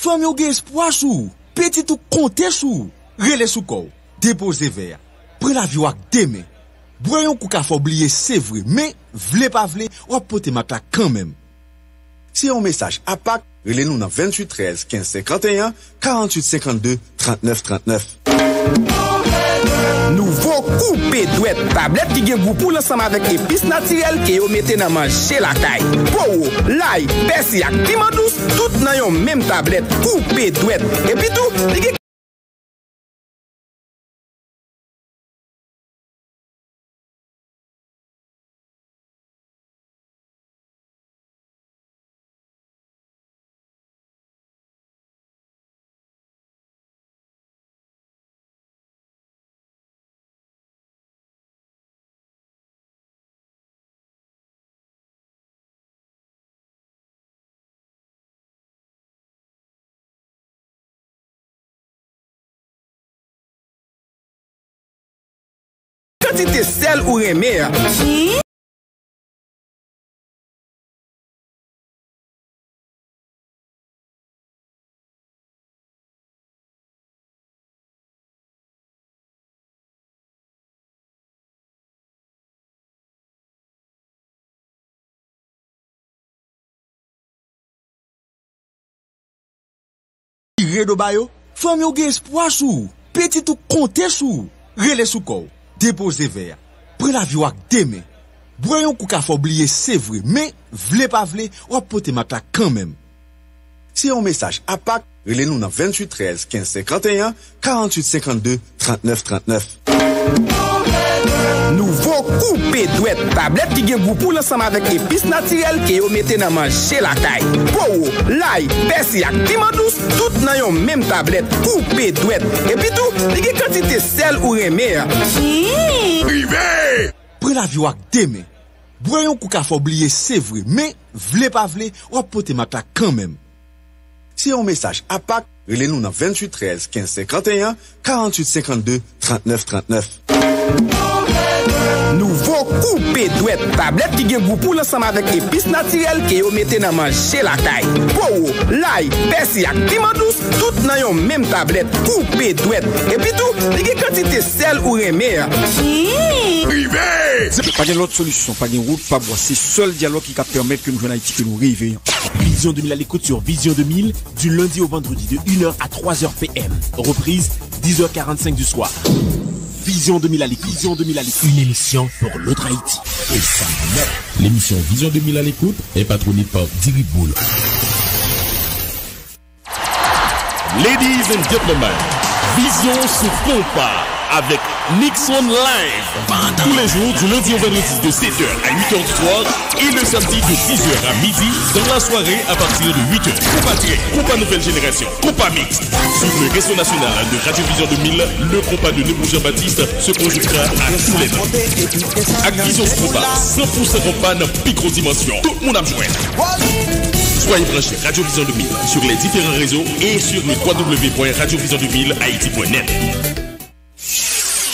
Femme yo gen espoir sou. Petit ou compter sou. Relais sou kou. Déposer verre. Prends la vie ak demain. Boyon kou ka faut oublier c'est vrai, mais vle pas vle, ou pote mata quand même. Si un message à PAC, relez-nous dans 28 13 15 51 48 52 39 39. Nouveau coupé douette tablette qui gen goût pour l'ensemble avec épices naturelles que vous mettez dans manger la caille. Powo, l'ail, persil ak piment douce, tout dans yon même tablette. Coupé douette. Et puis tout, li gen quantité sel ou remè. Tire do bayo. Femme yo gen espoir sou. Petit ou compter sou. Relais sou kou. Déposer verre. Prends la vie ak demain. Boyon kou ka faut oublier c'est vrai, mais vle pas vle, ou pote mata quand même. Si un message à PAC, relez-nous dans 28 13 15 51 48 52 39 39. Nouveau coupé douette tablette qui gen goût pour l'ensemble avec épices naturelles que vous mettez dans manger la caille. Powo, l'ail, persil ak piment douce, tout dans yon même tablette. Coupé douette. Et puis tout, li gen quantité sel ou remè. Privé! Prends la vie ak demain. Boyon kou ka faut oublier c'est vrai, mais vle pas vle, ou pote mata quand même. Si un message à PAC, relez-nous dans 28 13 15 51 48 52 39 39. Nouveau coupé douette tablette qui gen goût pour l'ensemble avec épices naturelles que vous mettez dans manger la caille. Powo, l'ail, persil ak piment douce, tout dans yon même tablette. Coupé douette. Et puis tout, li gen quantité sel ou remè. Privé! Pas de l'autre solution, pas de route, pas bois. C'est seul dialogue qui va permettre que nous jouions Haïti, que nous réveillons. Vision 2000 à l'écoute sur Vision 2000 du lundi au vendredi de 1h à 3h PM. Reprise 10h45 du soir. Vision 2000 à l'écoute. Vision 2000 à l'écoute. Une émission pour l'autre Haïti. Et ça net. L'émission Vision 2000 à l'écoute est patronnée par Diri Boule. Ladies and gentlemen, Vision se compa avec Nixon Live. Tous les jours, du lundi au vendredi de 7h à 8h du soir et le samedi de 10h à midi dans la soirée à partir de 8h. Compa Trek, Compa Nouvelle Génération, Compa Mix. Sur le réseau national de Radio Vision 2000, le compas de Nebou Jean-Baptiste se conjuguera à tous les temps. Avec Vision Compa, 100% compas dans micro-dimension. Tout le monde a besoin. Soyez branchés Radio Vision 2000 sur les différents réseaux et sur le www.radiovision2000haiti.net.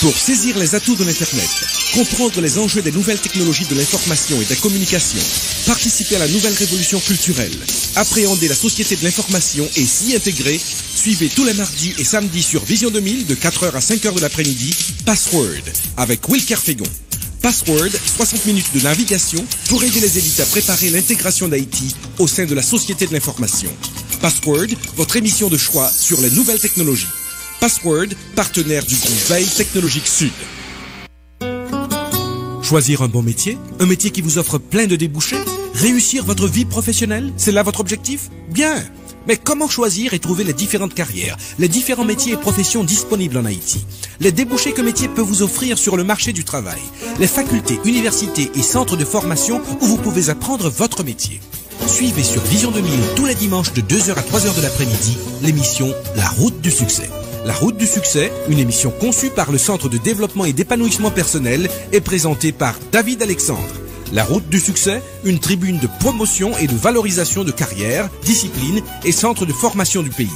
Pour saisir les atouts de l'Internet, comprendre les enjeux des nouvelles technologies de l'information et de la communication, participer à la nouvelle révolution culturelle, appréhender la société de l'information et s'y intégrer, suivez tous les mardis et samedis sur Vision 2000 de 4h à 5h de l'après-midi, Password, avec Wilker Fégon. Password, 60 minutes de navigation pour aider les élites à préparer l'intégration d'Haïti au sein de la société de l'information. Password, votre émission de choix sur les nouvelles technologies. Password, partenaire du groupe Veille Technologique Sud. Choisir un bon métier, un métier qui vous offre plein de débouchés, réussir votre vie professionnelle, c'est là votre objectif? Bien. Mais comment choisir et trouver les différentes carrières, les différents métiers et professions disponibles en Haïti? Les débouchés que métier peut vous offrir sur le marché du travail, les facultés, universités et centres de formation où vous pouvez apprendre votre métier. Suivez sur Vision 2000 tous les dimanches de 2h à 3h de l'après-midi l'émission La Route du Succès. La Route du Succès, une émission conçue par le Centre de développement et d'épanouissement personnel et présentée par David Alexandre. La Route du Succès, une tribune de promotion et de valorisation de carrière, discipline et centres de formation du pays.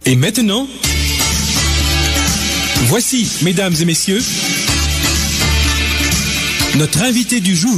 Et maintenant, voici, mesdames et messieurs, notre invité du jour.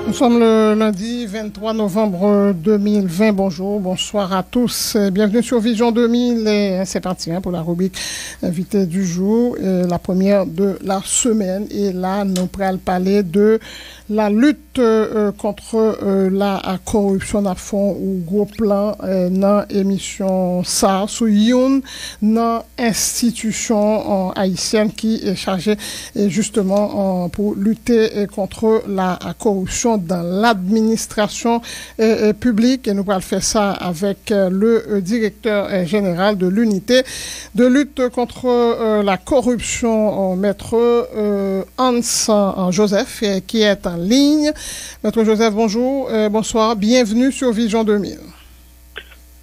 Nous sommes le lundi 23 novembre 2020. Bonjour, bonsoir à tous. Bienvenue sur Vision 2000. Et c'est parti pour la rubrique invité du jour, la première de la semaine. Et là, nous allons parler de la lutte contre la corruption à fond ou gros plan dans émission ça sous une dans institution haïtienne qui est chargée justement pour lutter contre la corruption dans l'administration publique. Et nous allons faire ça avec le directeur général de l'unité de lutte contre la corruption, maître Hans Joseph, qui est en ligne. Maître Joseph, bonjour, bonsoir, bienvenue sur Vision 2000.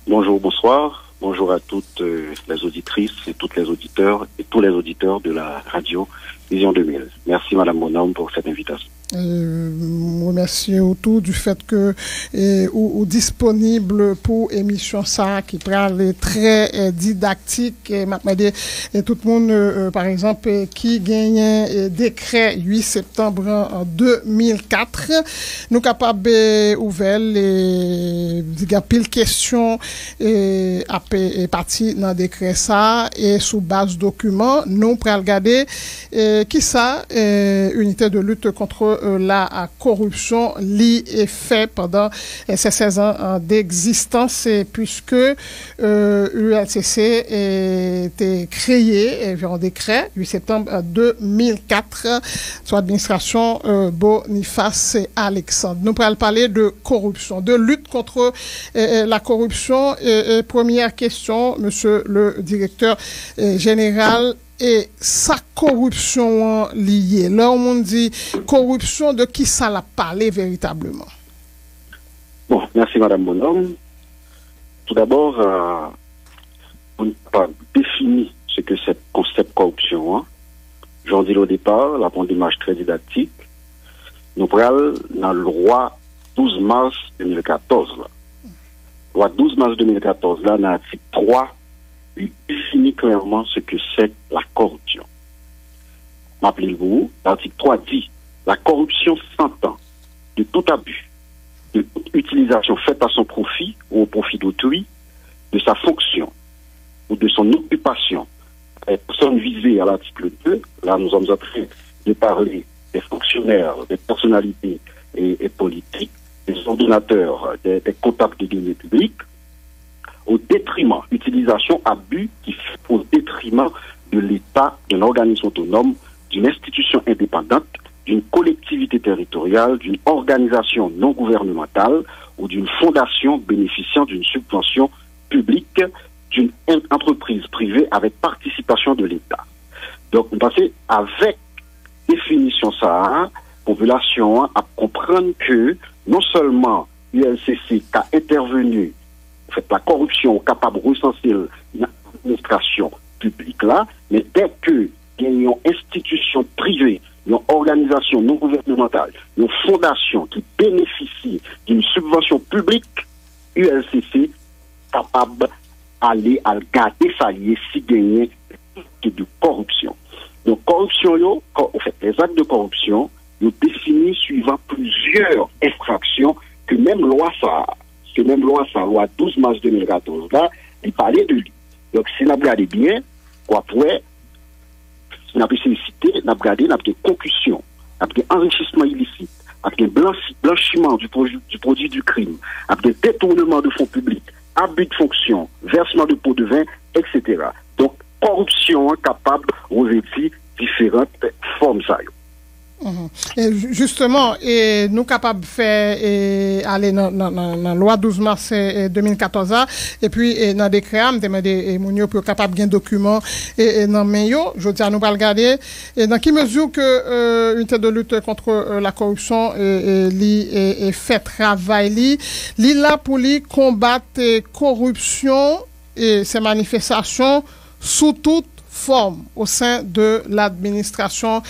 Bonjour, bonsoir, bonjour à toutes les auditrices et toutes les auditeurs et tous les auditeurs de la radio Vision 2000. Merci Madame Monhomme pour cette invitation. Remercier autour du fait que ou disponible pour émission ça qui parle très didactique et tout le monde par exemple qui gagne décret 8 septembre en 2004 nous capable ouvert les pile questions et parti dans décret ça et sous base document nous pour regarder qui ça unité de lutte contre la corruption li est fait pendant ces 16 ans d'existence puisque ULCC était créé en décret 8 septembre 2004 sous administration Boniface Alexandre. Nous allons parler de corruption, de lutte contre la corruption et première question, monsieur le directeur général, et sa corruption liée. Là, on dit corruption, de qui ça l'a parlé véritablement? Bon, merci Madame Bonhomme. Tout d'abord, on n'a pas défini ce que c'est le concept corruption. Hein. J'en dis au départ, la pour une image très didactique. Nous prenons dans la loi 12 mars 2014. Là. Loi 12 mars 2014, là, dans l'article 3, il définit clairement ce que c'est la corruption. Rappelez-vous, l'article 3 dit la corruption s'entend de tout abus, de toute utilisation faite à son profit ou au profit d'autrui, de sa fonction ou de son occupation. Les personnes visées à l'article 2, là nous sommes en train de parler des fonctionnaires, des personnalités et politiques, des ordonnateurs, des comptables de données publiques, au détriment, utilisation, abus qui fait au détriment de l'État, d'un organisme autonome, d'une institution indépendante, d'une collectivité territoriale, d'une organisation non gouvernementale ou d'une fondation bénéficiant d'une subvention publique, d'une entreprise privée avec participation de l'État. Donc, on passe avec définition ça, population à comprendre que non seulement l'ULCC a intervenu fait la corruption capable de recenser l'administration publique là, mais dès que il y a une institution privée une organisation non gouvernementale, une fondation qui bénéficie d'une subvention publique, ULCC capable d'aller à garder ça si gagner de corruption. Donc corruption, en fait, les actes de corruption, nous définissent suivant plusieurs infractions que même loi loi 12 mars 2014 là, il parlait de lui. Donc si nous regardons bien, après, nous avons cité, nous avons regardé, nous avons concussion, nous avons enrichissement illicite, nous avons blanchiment du produit du crime, nous avons détournement de fonds publics, abus de fonction, versement de pots de vin, etc. Donc corruption capable de revêtir différentes formes. Et justement, et nous capables de faire aller dans la loi 12 mars 2014 et puis dans des créams demander mounio pour capable gain document et dans main yo, je dis à nous pas regarder et dans quelle mesure que unité de lutte contre la corruption et fait travail li là pour li combattre corruption et ces manifestations sous toute forme au sein de l'administration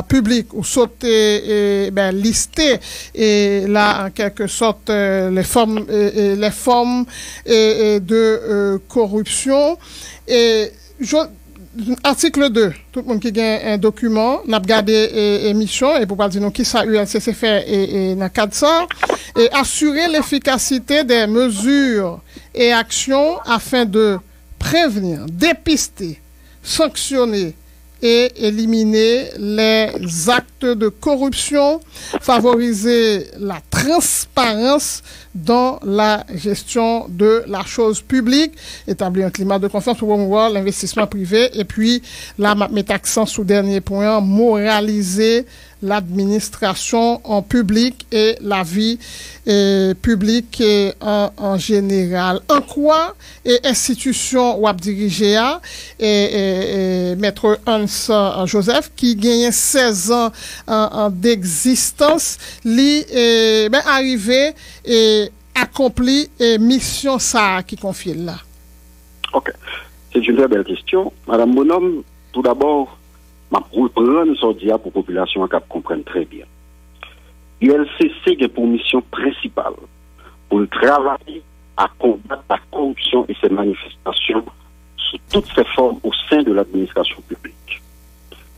publique ou sauter lister et là en quelque sorte les formes de corruption et article 2 tout le monde qui a un document n'a regardé émission et pour pas dire nous qui ça ULCC fait et dans cadre ça et assurer l'efficacité des mesures et actions afin de prévenir, dépister, sanctionner et éliminer les actes de corruption, favoriser la transparence dans la gestion de la chose publique, établir un climat de confiance pour promouvoir l'investissement privé et puis là, mettre accent sous dernier point, moraliser l'administration en public et la vie publique en général. En quoi et institution ou diriger et maître Hans Joseph qui gagne 16 ans d'existence arrivé et accompli mission ça qui confie là. OK. C'est une très belle question. Madame Bonhomme, tout d'abord, ma reprendre ce dia pour la population qui comprenne très bien. ULCC a pour mission principale pour travailler à combattre la corruption et ses manifestations sous toutes ses formes au sein de l'administration publique.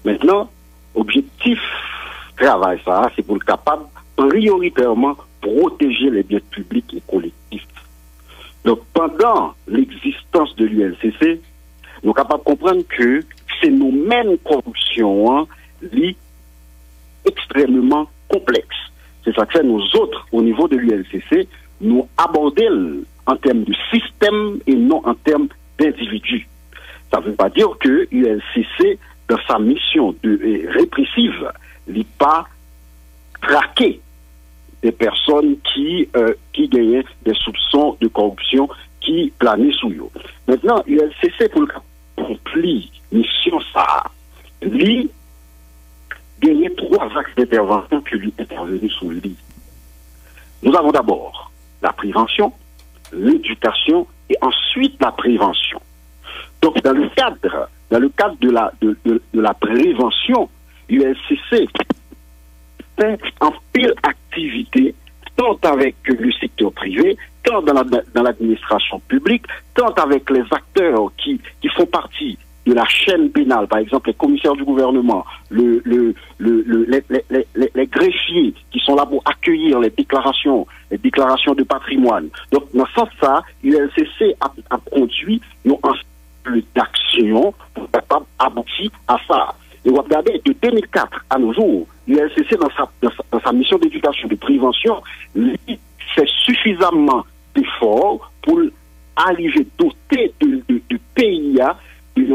Maintenant, objectif travail ça, c'est pour le capable prioritairement protéger les biens publics et collectifs. Donc pendant l'existence de l'ULCC, nous sommes capables de comprendre que c'est nous-mêmes corruption extrêmement complexe. C'est ça que fait nous autres, au niveau de l'ULCC, nous aborder en termes de système et non en termes d'individus. Ça ne veut pas dire que l'ULCC, dans sa mission répressive, n'est pas traqué des personnes qui gagnaient des soupçons de corruption qui planaient sous eux. Maintenant, l'ULCC, pour accomplir mission ça, lui, gagner 3 axes d'intervention que lui intervenu sous lui. Nous avons d'abord la prévention, l'éducation et ensuite la prévention. Donc, dans le cadre de la prévention, l'ULCC fait en pile activité, tant avec le secteur privé, tant dans l'administration publique, tant avec les acteurs qui font partie de la chaîne pénale, par exemple les commissaires du gouvernement, les greffiers qui sont là pour accueillir les déclarations de patrimoine. Donc, dans ce sens-là, l'ULCC a produit un ensemble d'actions pour aboutir à ça. Et vous regardez, de 2004 à nos jours, l'ULCC, dans sa mission d'éducation, de prévention, fait suffisamment d'efforts pour arriver doté de PIA, de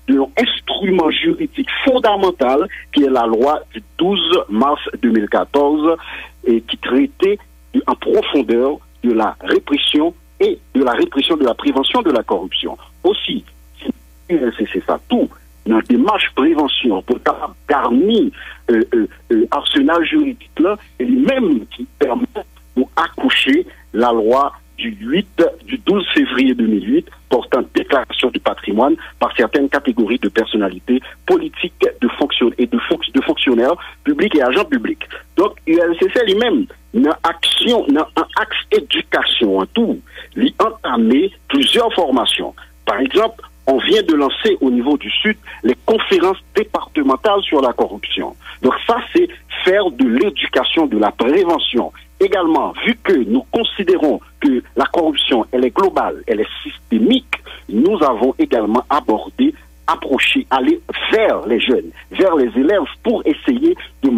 l'instrument juridique fondamental qui est la loi du 12 mars 2014 et qui traitait en profondeur de la répression et de la répression de la prévention de la corruption. Aussi, c'est ça tout, dans la démarche prévention pour garnir arsenal juridique là, et même qui permet pour accoucher la loi du du 12 février 2008 portant déclaration du patrimoine par certaines catégories de personnalités politiques de fonctionnaires publics et agents publics. Donc, ULCC lui-même, dans un axe éducation en tout, lui entamer plusieurs formations. Par exemple, on vient de lancer au niveau du Sud les conférences départementales sur la corruption. Donc ça, c'est faire de l'éducation, de la prévention. Également, vu que nous considérons que la corruption, elle est globale, elle est systémique, nous avons également approché, aller vers les jeunes, vers les élèves pour essayer de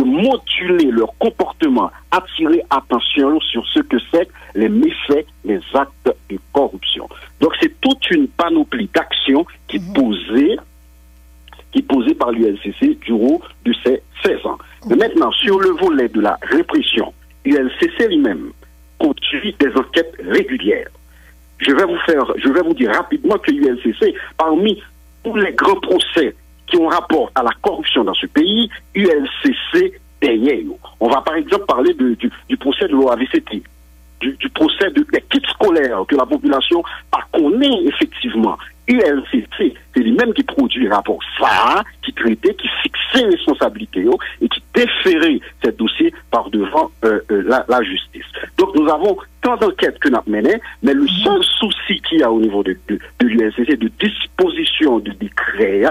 moduler leur comportement, attirer attention sur ce que c'est les méfaits, les actes de corruption. Donc c'est toute une panoplie d'actions qui est posée par l'ULCC du haut de ces 16 ans. Mais maintenant, sur le volet de la répression, l'ULCC lui-même conduit des enquêtes régulières. Je vais vous dire rapidement que l'ULCC, parmi tous les grands procès qui ont rapport à la corruption dans ce pays, ULCC derrière. On va par exemple parler du procès de l'OAVCT, du procès des kits scolaires que la population connaît effectivement. ULCC, c'est lui-même qui produit le rapport ça, qui traitait, qui fixait les responsabilités et qui déférait ces dossiers par devant la justice. Donc nous avons tant d'enquêtes que nous avons menées, mais le seul souci qu'il y a au niveau de l'ULCC, de disposition de décret,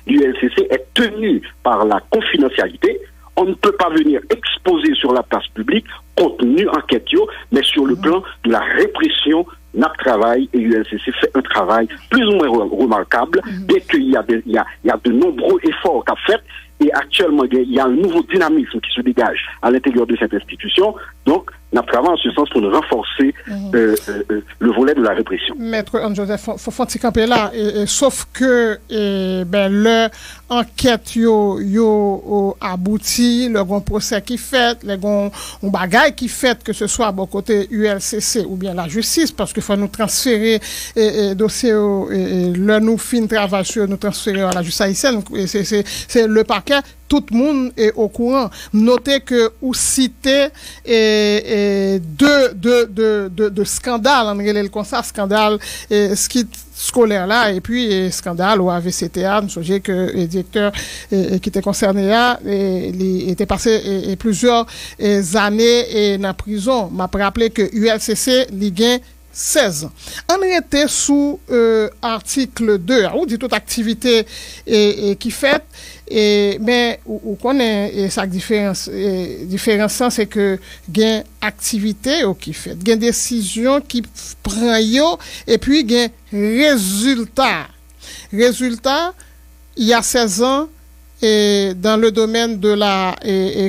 l'ULCC est tenu par la confidentialité. On ne peut pas venir exposer sur la place publique contenu enquête, mais sur le plan de la répression, NAP travaille et l'ULCC fait un travail plus ou moins remarquable, dès qu'il y a de nombreux efforts qu'a fait. Et actuellement, il y a un nouveau dynamisme qui se dégage à l'intérieur de cette institution. Donc, nous travaillons en ce sens pour renforcer le volet de la répression. Maître Anne-Joseph, faut camper là. Sauf que l'enquête yo abouti, le grand procès qui fait, le grand bagaille qui fait, que ce soit bon côté ULCC ou bien la justice, parce qu'il faut nous transférer dossier, le nous fin travail sur nous transférer à la justice haïtienne. C'est le parquet. Tout le monde est au courant. Notez que ou cité deux scandales, en réalité comme ça, scandale ski scolaire là et puis scandale au AVCTA, nous savons que le directeur qui était concerné là était passé plusieurs années en prison. M'a rappelé que ULCC ligue 16 ans. On était sous article 2, on dit toute activité qui fait, mais on connaît sa différence. Différence, c'est que gain activité qui fait, gain décision qui prend et puis gain résultat. Résultat, il y a 16 ans, et dans le domaine de la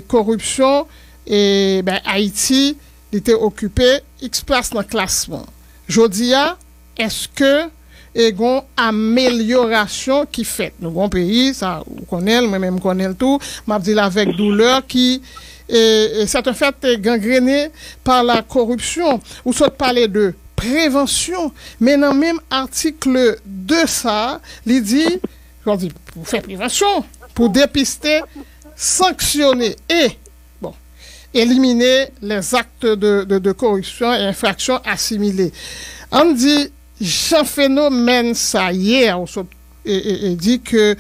corruption, Haïti était occupé X place dans le classement. Jodia, est-ce que une amélioration qui fait nous bon pays ça on connaît moi-même connaît tout m'a dit avec douleur qui c'est un fait gangréné par la corruption ou soit parler de prévention mais dans même article 2 ça il dit pour faire prévention pour dépister sanctionner et éliminer les actes de corruption et infractions assimilées. On dit Jean Phénomène ça hier et dit que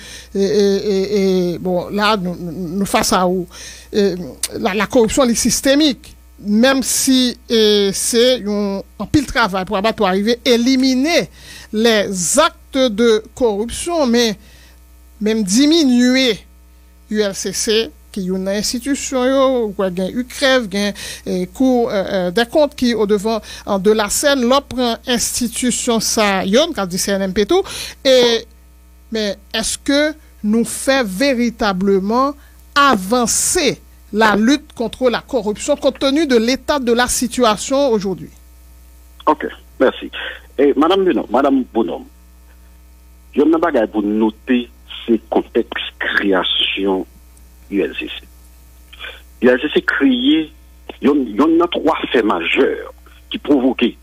bon là nous face à où la corruption est systémique même si c'est un pile travail pour arriver à éliminer les actes de corruption mais même diminuer ULCC qui une institution ou gain UCREV gain cour des comptes qui au devant de la scène l'autre institution ça yon quand dit CNMP tout et mais est-ce que nous fait véritablement avancer la lutte contre la corruption compte tenu de l'état de la situation aujourd'hui? OK, merci. Et madame Bonhomme, je me bagaille pour noter ces contextes création ULCC. ULCC créé, il y a 3 faits majeurs qui provoquaient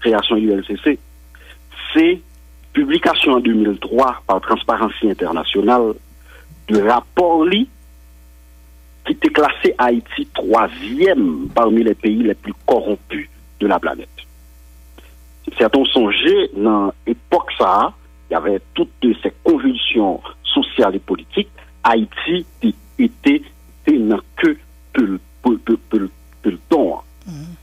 création ULCC. C'est publication en 2003 par Transparency International de rapport qui était classé Haïti 3e parmi les pays les plus corrompus de la planète. Certains songeaient, dans l'époque ça, il y avait toutes ces convulsions sociales et politiques, Haïti était dans que le ton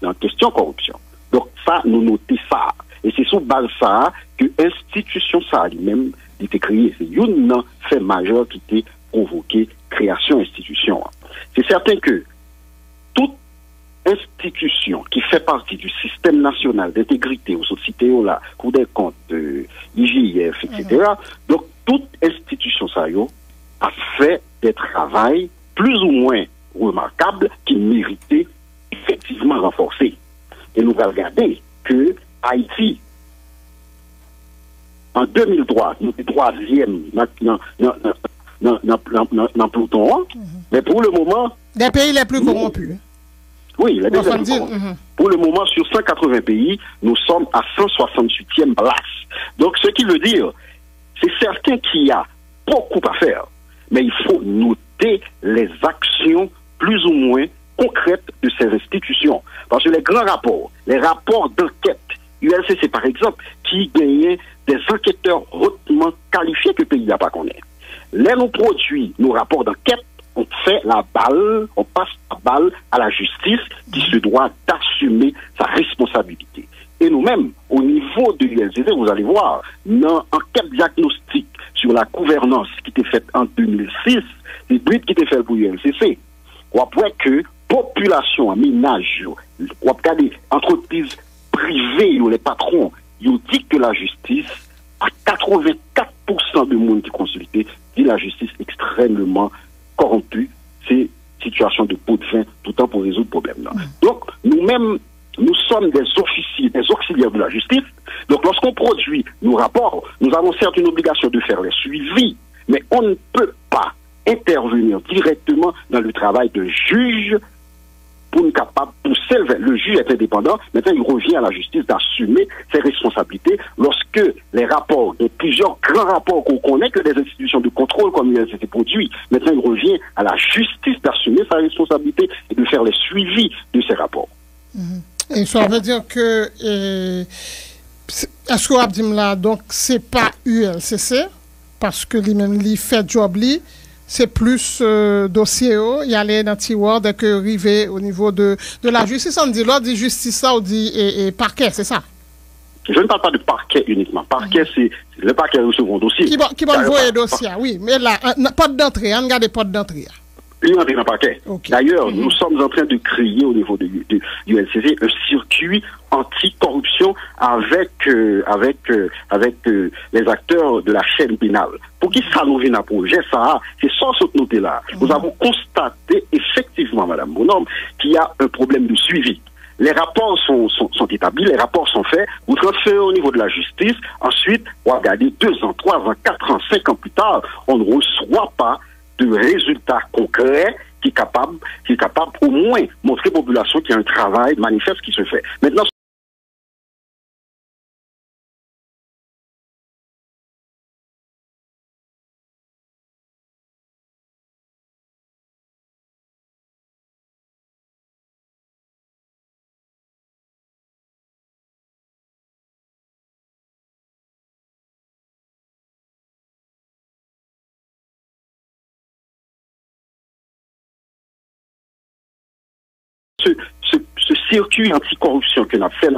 dans la question corruption. Donc ça, nous notons ça. Et c'est sous base ça que l'institution ça lui-même était créée. C'est une fait majeur qui était provoqué création institution. C'est certain que toute institution qui fait partie du système national d'intégrité aux sociétés, la Cour des comptes, IGF, etc. Donc toute institution ça a fait des travaux plus ou moins remarquables qui méritaient effectivement renforcer. Et nous allons regarder que Haïti, en 2003, nous sommes 3e dans Pluton, mais pour le moment... Des pays les plus corrompus. Oui, les pays les plus corrompus. Pour le moment, sur 180 pays, nous sommes à 168e place. Donc, ce qui veut dire, c'est certain qu'il y a beaucoup à faire, mais il faut noter les actions plus ou moins concrètes de ces institutions. Parce que les grands rapports, les rapports d'enquête, ULCC par exemple, qui gagnait des enquêteurs hautement qualifiés que le pays n'a pas connaît. Là, nous produisons nos rapports d'enquête, on fait la balle, on passe la balle à la justice qui se doit d'assumer sa responsabilité. Et nous-mêmes, au niveau de l'ULCC, vous allez voir, dans enquête diagnostique sur la gouvernance qui était faite en 2006, les brides qui étaient faites pour l'ULCC, on voit que population, ménage, on voit des entreprises privées, les patrons, ils disent que la justice, à 84% de monde qui consulté, dit la justice extrêmement corrompue, c'est situation de pot de vin, tout le temps pour résoudre le problème. Là. Donc, nous-mêmes, nous sommes des officiers, des auxiliaires de la justice. Donc, lorsqu'on produit nos rapports, nous avons certes une obligation de faire les suivis, mais on ne peut pas intervenir directement dans le travail de juge pour nous capable pousser le juge est indépendant. Maintenant, il revient à la justice d'assumer ses responsabilités lorsque les rapports, et plusieurs grands rapports qu'on connaît que des institutions de contrôle comme l'ULCC produit, maintenant il revient à la justice d'assumer sa responsabilité et de faire les suivis de ces rapports. Et ça veut dire que est-ce que vous avez dit là, donc c'est pas ULCC parce que lui-même il fait job li, c'est plus dossier il y a les dans tiroir dès que arrivé au niveau de la justice, on dit l'ordre de justice ça on dit et parquet, c'est ça. Je ne parle pas de parquet uniquement. Parquet, c'est le parquet au second dossier. Qui va envoyer dossier, oui, mais là porte d'entrée, on regarde les portes d'entrée. Il entre dans le parquet. Okay. D'ailleurs, nous sommes en train de créer au niveau de l'ULCC un circuit anti-corruption avec les acteurs de la chaîne pénale. Pour qui ça nous vient à projet, ça, c'est sans cette noter là. Nous avons constaté effectivement, Madame Bonhomme, qu'il y a un problème de suivi. Les rapports sont établis, les rapports sont faits, vous transférez au niveau de la justice, ensuite, on va regarder 2 ans, 3 ans, 4 ans, 5 ans plus tard, on ne reçoit pas de résultats concrets qui est capable au moins montrer aux populations qu'il y a un travail manifeste qui se fait. Maintenant, ce circuit anticorruption que nous avons fait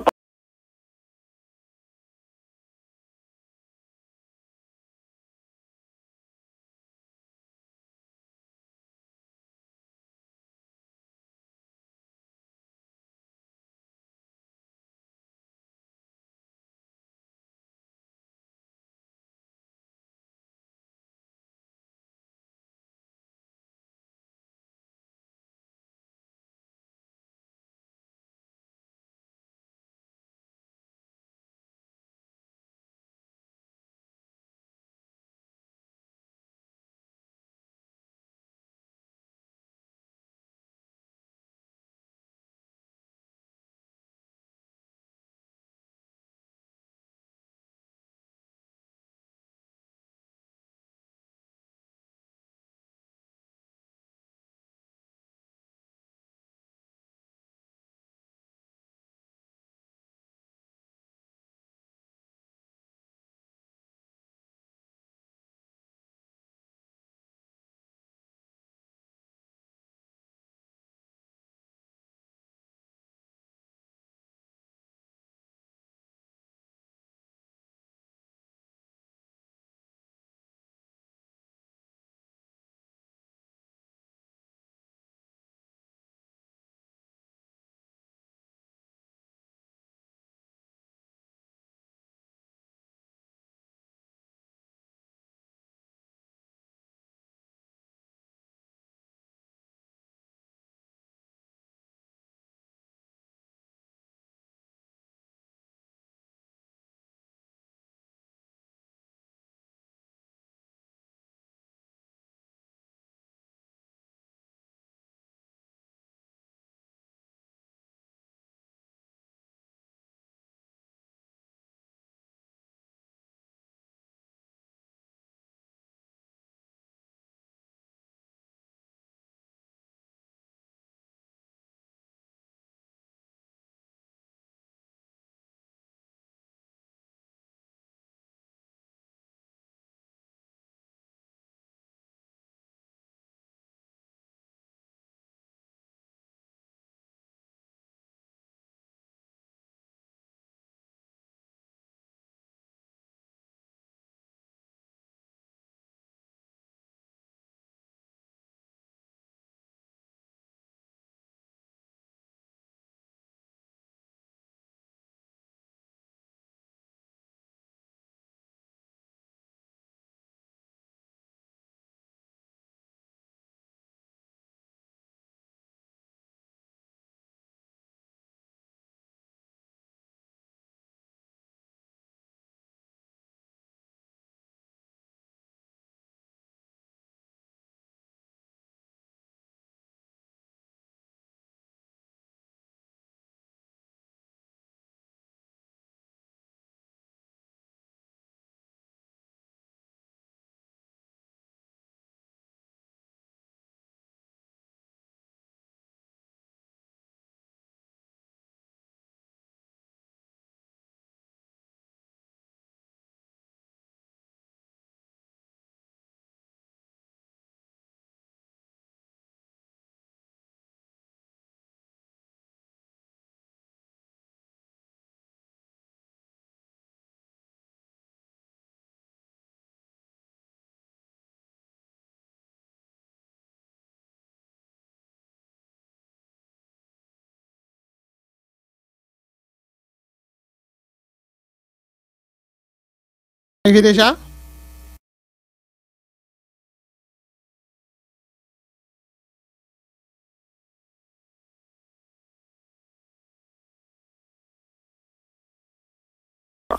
Arrivé déjà?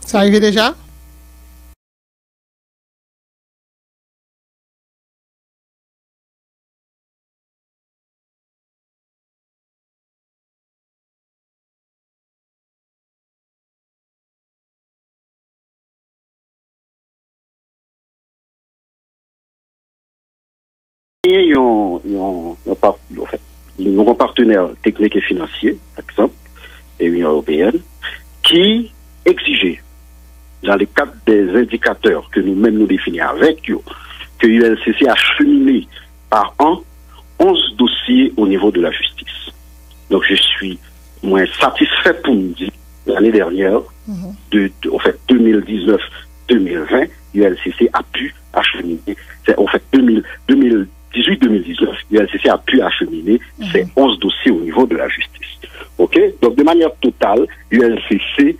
Ça arrivé déjà? Nos partenaires techniques et financiers, par exemple, et l'Union européenne, qui exigeaient, dans le cadre des indicateurs que nous-mêmes nous définissons avec eux, que l'ULCC a cheminé par an 11 dossiers au niveau de la justice. Donc je suis moins satisfait pour nous dire l'année dernière, en fait 2019-2020, l'ULCC a pu acheminer, en fait 2018-2019, l'ULCC a pu acheminer ces 11 dossiers au niveau de la justice. OK? Donc de manière totale, l'ULCC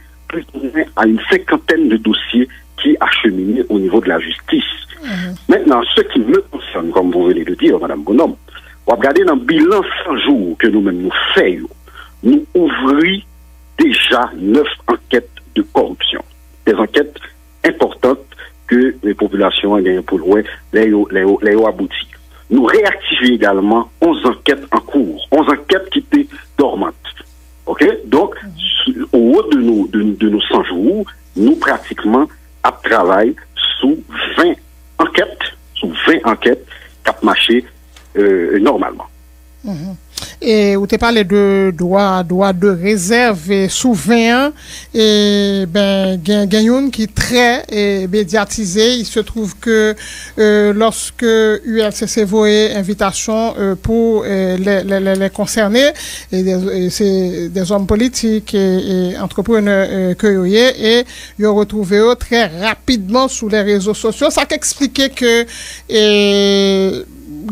a une cinquantaine de dossiers qui acheminés au niveau de la justice. Maintenant, ce qui me concerne, comme vous venez de dire, Madame Bonhomme, on va regarder dans le bilan 100 jours que nous-mêmes nous faisons, nous ouvrons déjà 9 enquêtes de corruption. Des enquêtes importantes que les populations ont gagné pour loin, les ont abouti. Nous réactivons également 11 enquêtes en cours, 11 enquêtes qui étaient dormantes. OK? Donc, au haut de nos 100 jours, nous pratiquement travaillons sous 20 enquêtes qui marché normalement. Et vous te parlé de droit de réserve et souverain et ben Gagnon qui est très médiatisé. Il se trouve que lorsque ULCC voyait invitation pour les concernés et c'est des hommes politiques et entrepreneurs que et ils ont retrouvé très rapidement sur les réseaux sociaux. Ça qu'expliquait que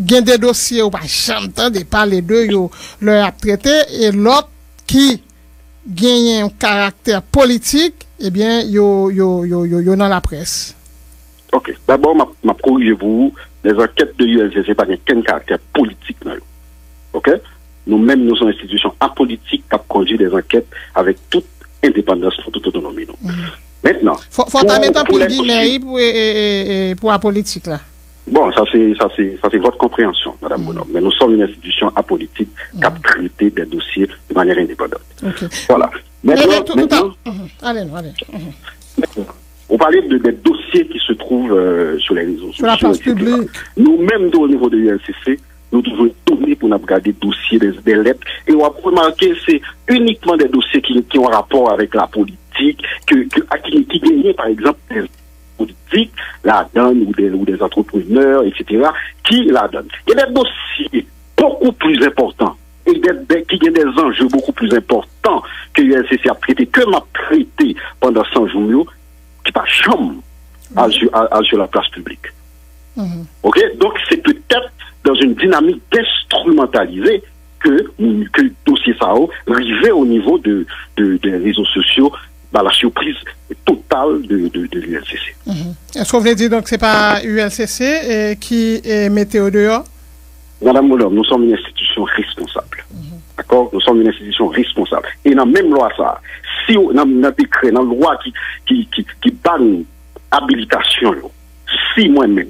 gain des dossiers ou pas chantant de parler de yo leur a traité et l'autre qui gagne un caractère politique eh bien yo dans la presse. OK, d'abord m'a corrigé vous les enquêtes de l'ULCC pas qu'un caractère politique non. OK? Nous-mêmes nous sommes une institution apolitique qui conduit des enquêtes avec toute indépendance, toute autonomie. Maintenant, faut mettre pour guillemets pour la politique là. Bon, ça c'est votre compréhension, Madame Bonhomme. Mais nous sommes une institution apolitique qui a traité des dossiers de manière indépendante. Okay. Voilà. Maintenant, allez. On parlait des dossiers qui se trouvent sur les réseaux sociaux. Sur la place publique. Nous-mêmes, au niveau de l'ULCC, nous devons tourner pour nous regarder des dossiers, des lettres. Et on va remarquer que c'est uniquement des dossiers qui ont rapport avec la politique, qui gagnent, par exemple, politique, la donne ou des entrepreneurs, etc., qui la donnent. Il y a des dossiers beaucoup plus importants et qui ont des enjeux beaucoup plus importants que l'ULCC a traité, que m'a traité pendant 100 jours, qui pas chambre sur la place publique. OK? Donc, c'est peut-être dans une dynamique d'instrumentaliser que le dossier SAO arrivait au niveau des réseaux sociaux dans la surprise totale de l'ULCC. Est-ce que vous voulez dire donc que ce n'est pas ULCC qui mettait au dehors? Madame Moulin, nous sommes une institution responsable. D'accord? Nous sommes une institution responsable. Et dans la même loi, ça, si dans le décret, dans la loi qui banne habilitation, si moi-même,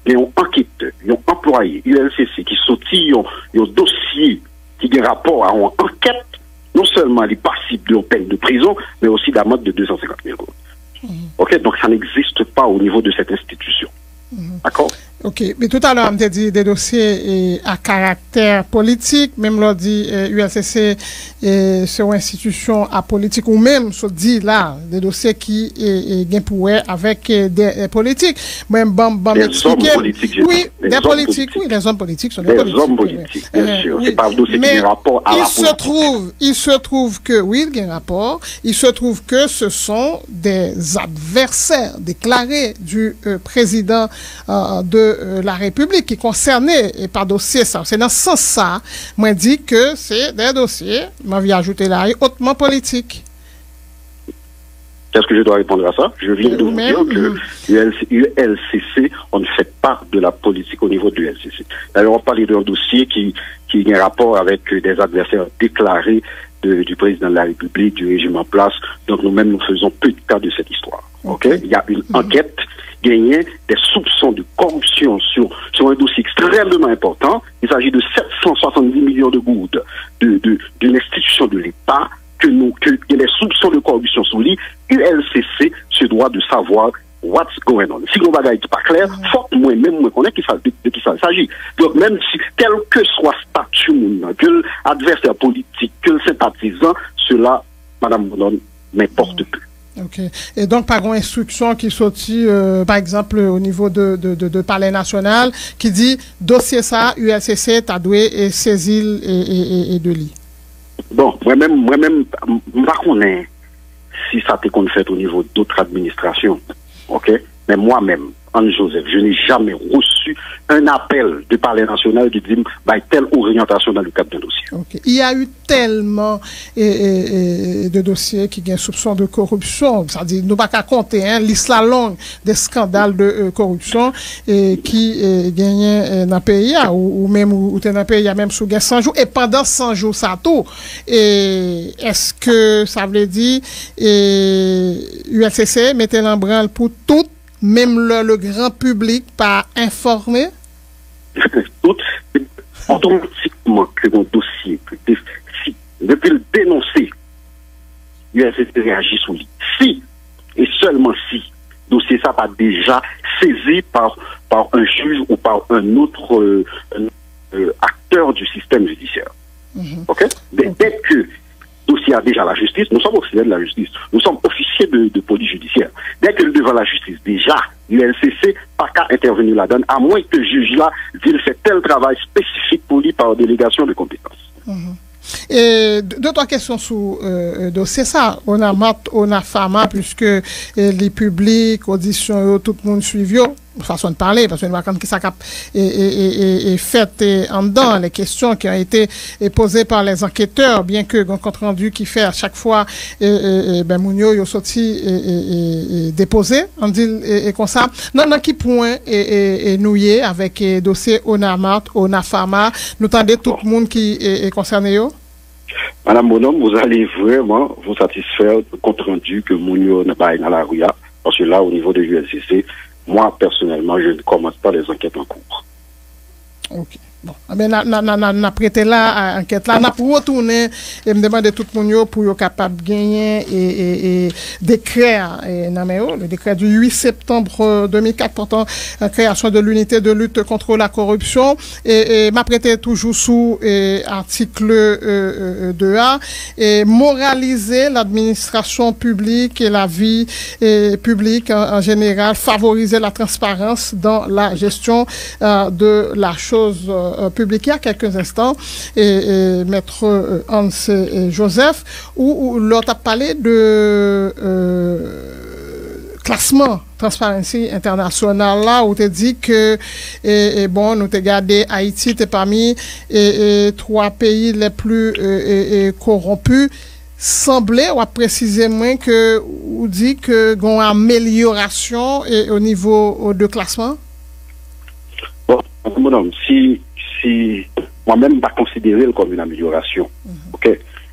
il y a un enquêteur, il y a un employé, ULCC, qui sortit un dossier qui a un rapport à une enquête, non seulement il est passible de peine de prison, mais aussi d'amende de 250 000 €. OK? Donc, ça n'existe pas au niveau de cette institution. D'accord? OK. Mais tout à l'heure, on a dit des dossiers à caractère politique, même lors dit ULCC, c'est une institution apolitique, ou même, se dit là, des dossiers qui gagnent pour avec des politiques. Même, des hommes politiques, oui, des politiques, oui, les hommes politiques sont des politiques. Des hommes politiques, bien sûr. C'est pas un dossier qui a rapport à la politique. Il se trouve que, oui, il y a un rapport, il se trouve que ce sont des adversaires déclarés du président de la République qui concernait et par dossier ça. C'est dans ce sens ça, moi dit que c'est des dossiers, m'a vu ajouter là, hautement politiques. Qu'est-ce que je dois répondre à ça? Je viens de vous dire que ULCC, on ne fait pas de la politique au niveau de l'ULCC. D'ailleurs, on parlait d'un dossier qui a un rapport avec des adversaires déclarés du président de la République, du régime en place. Donc nous-mêmes, nous faisons peu de cas de cette histoire. Ok? Il y a une enquête gagnée, des soupçons de corruption sur un dossier extrêmement important. Il s'agit de 770 millions de gouttes d'une institution de l'État que y a des soupçons de corruption sous lui. ULCC se doit de savoir what's going on. Si le bagage n'est pas clair, faut que moi-même connaisse de qui ça s'agit. Donc même si, quel que soit statut, que l'adversaire politique, que le sympathisant, cela, Madame Bonon, n'importe peu. Ok. Et donc, par une instruction qui sortit, par exemple, au niveau de Palais National, qui dit, dossier ça, ULCC, t'as doué saisir et de lit. Bon, moi-même, je ne connais pas si ça t'est qu'on fait au niveau d'autres administrations. Ok? Mais moi-même, Anne-Joseph, je n'ai jamais reçu un appel du Palais national qui dit telle orientation dans le cadre d'un dossier. Okay. Il y a eu tellement de dossiers qui ont soupçon de corruption. C'est-à-dire, nous ne pouvons pas compter liste longue des scandales de corruption qui gagnent dans le pays, ou même dans le pays, même sous 100 jours. Et pendant 100 jours, ça tout. Et est-ce que ça veut dire ULCC mettait l'embranle pour tout? Même le grand public pas informé? Automatiquement que mon dossier, depuis le dénoncer, l'ULCC réagit sur lui. Si, et seulement si, le dossier ça pas déjà saisi par un juge ou par un autre acteur du système judiciaire. Ok? Dès que dossier a déjà la justice, nous sommes auxiliaires de la justice, nous sommes officiers de police judiciaire. Dès que devant la justice, déjà, l'ULCC pas qu'à intervenir là-dedans, à moins que le juge là, il fait tel travail spécifique pour lui par délégation de compétences. Et deux, trois questions sur dossier ça. On a FAMA, puisque les publics, auditions, tout le monde suivi. Façon de parler, parce que nous avons qui ça est fait en dedans, les questions qui ont été posées par les enquêteurs, bien que le compte rendu qui fait à chaque fois, Mounio, il a sorti déposé, on dit, comme ça. Non, qui point nouillé avec dossier ONAMAT, ONAFAMA, nous tendez tout le monde qui est concerné. Madame Bonhomme, vous allez vraiment vous satisfaire du compte rendu que Mounio n'a pas dans la rue, parce que là, au niveau de l'ULCC, moi, personnellement, je ne commence pas les enquêtes en cours. Ok. Bon, mais n'a prêté là enquête là, n'a pour retourner et me demander tout le monde pour être capable de gagner et décret le décret du 8 septembre 2004 portant la création de l'unité de lutte contre la corruption et m'a prêté toujours sous article 2A et moraliser l'administration publique et la vie publique en général, favoriser la transparence dans la gestion de la chose publié il y a quelques instants et maître Hans et Joseph où l'autre a parlé de classement Transparency International là où tu dit que bon nous t'ai gardé Haïti t'es parmi trois pays les plus corrompus semblait ou précisément que ou dit que gon amélioration au niveau de classement. Bon, si moi-même pas considéré comme une amélioration. OK,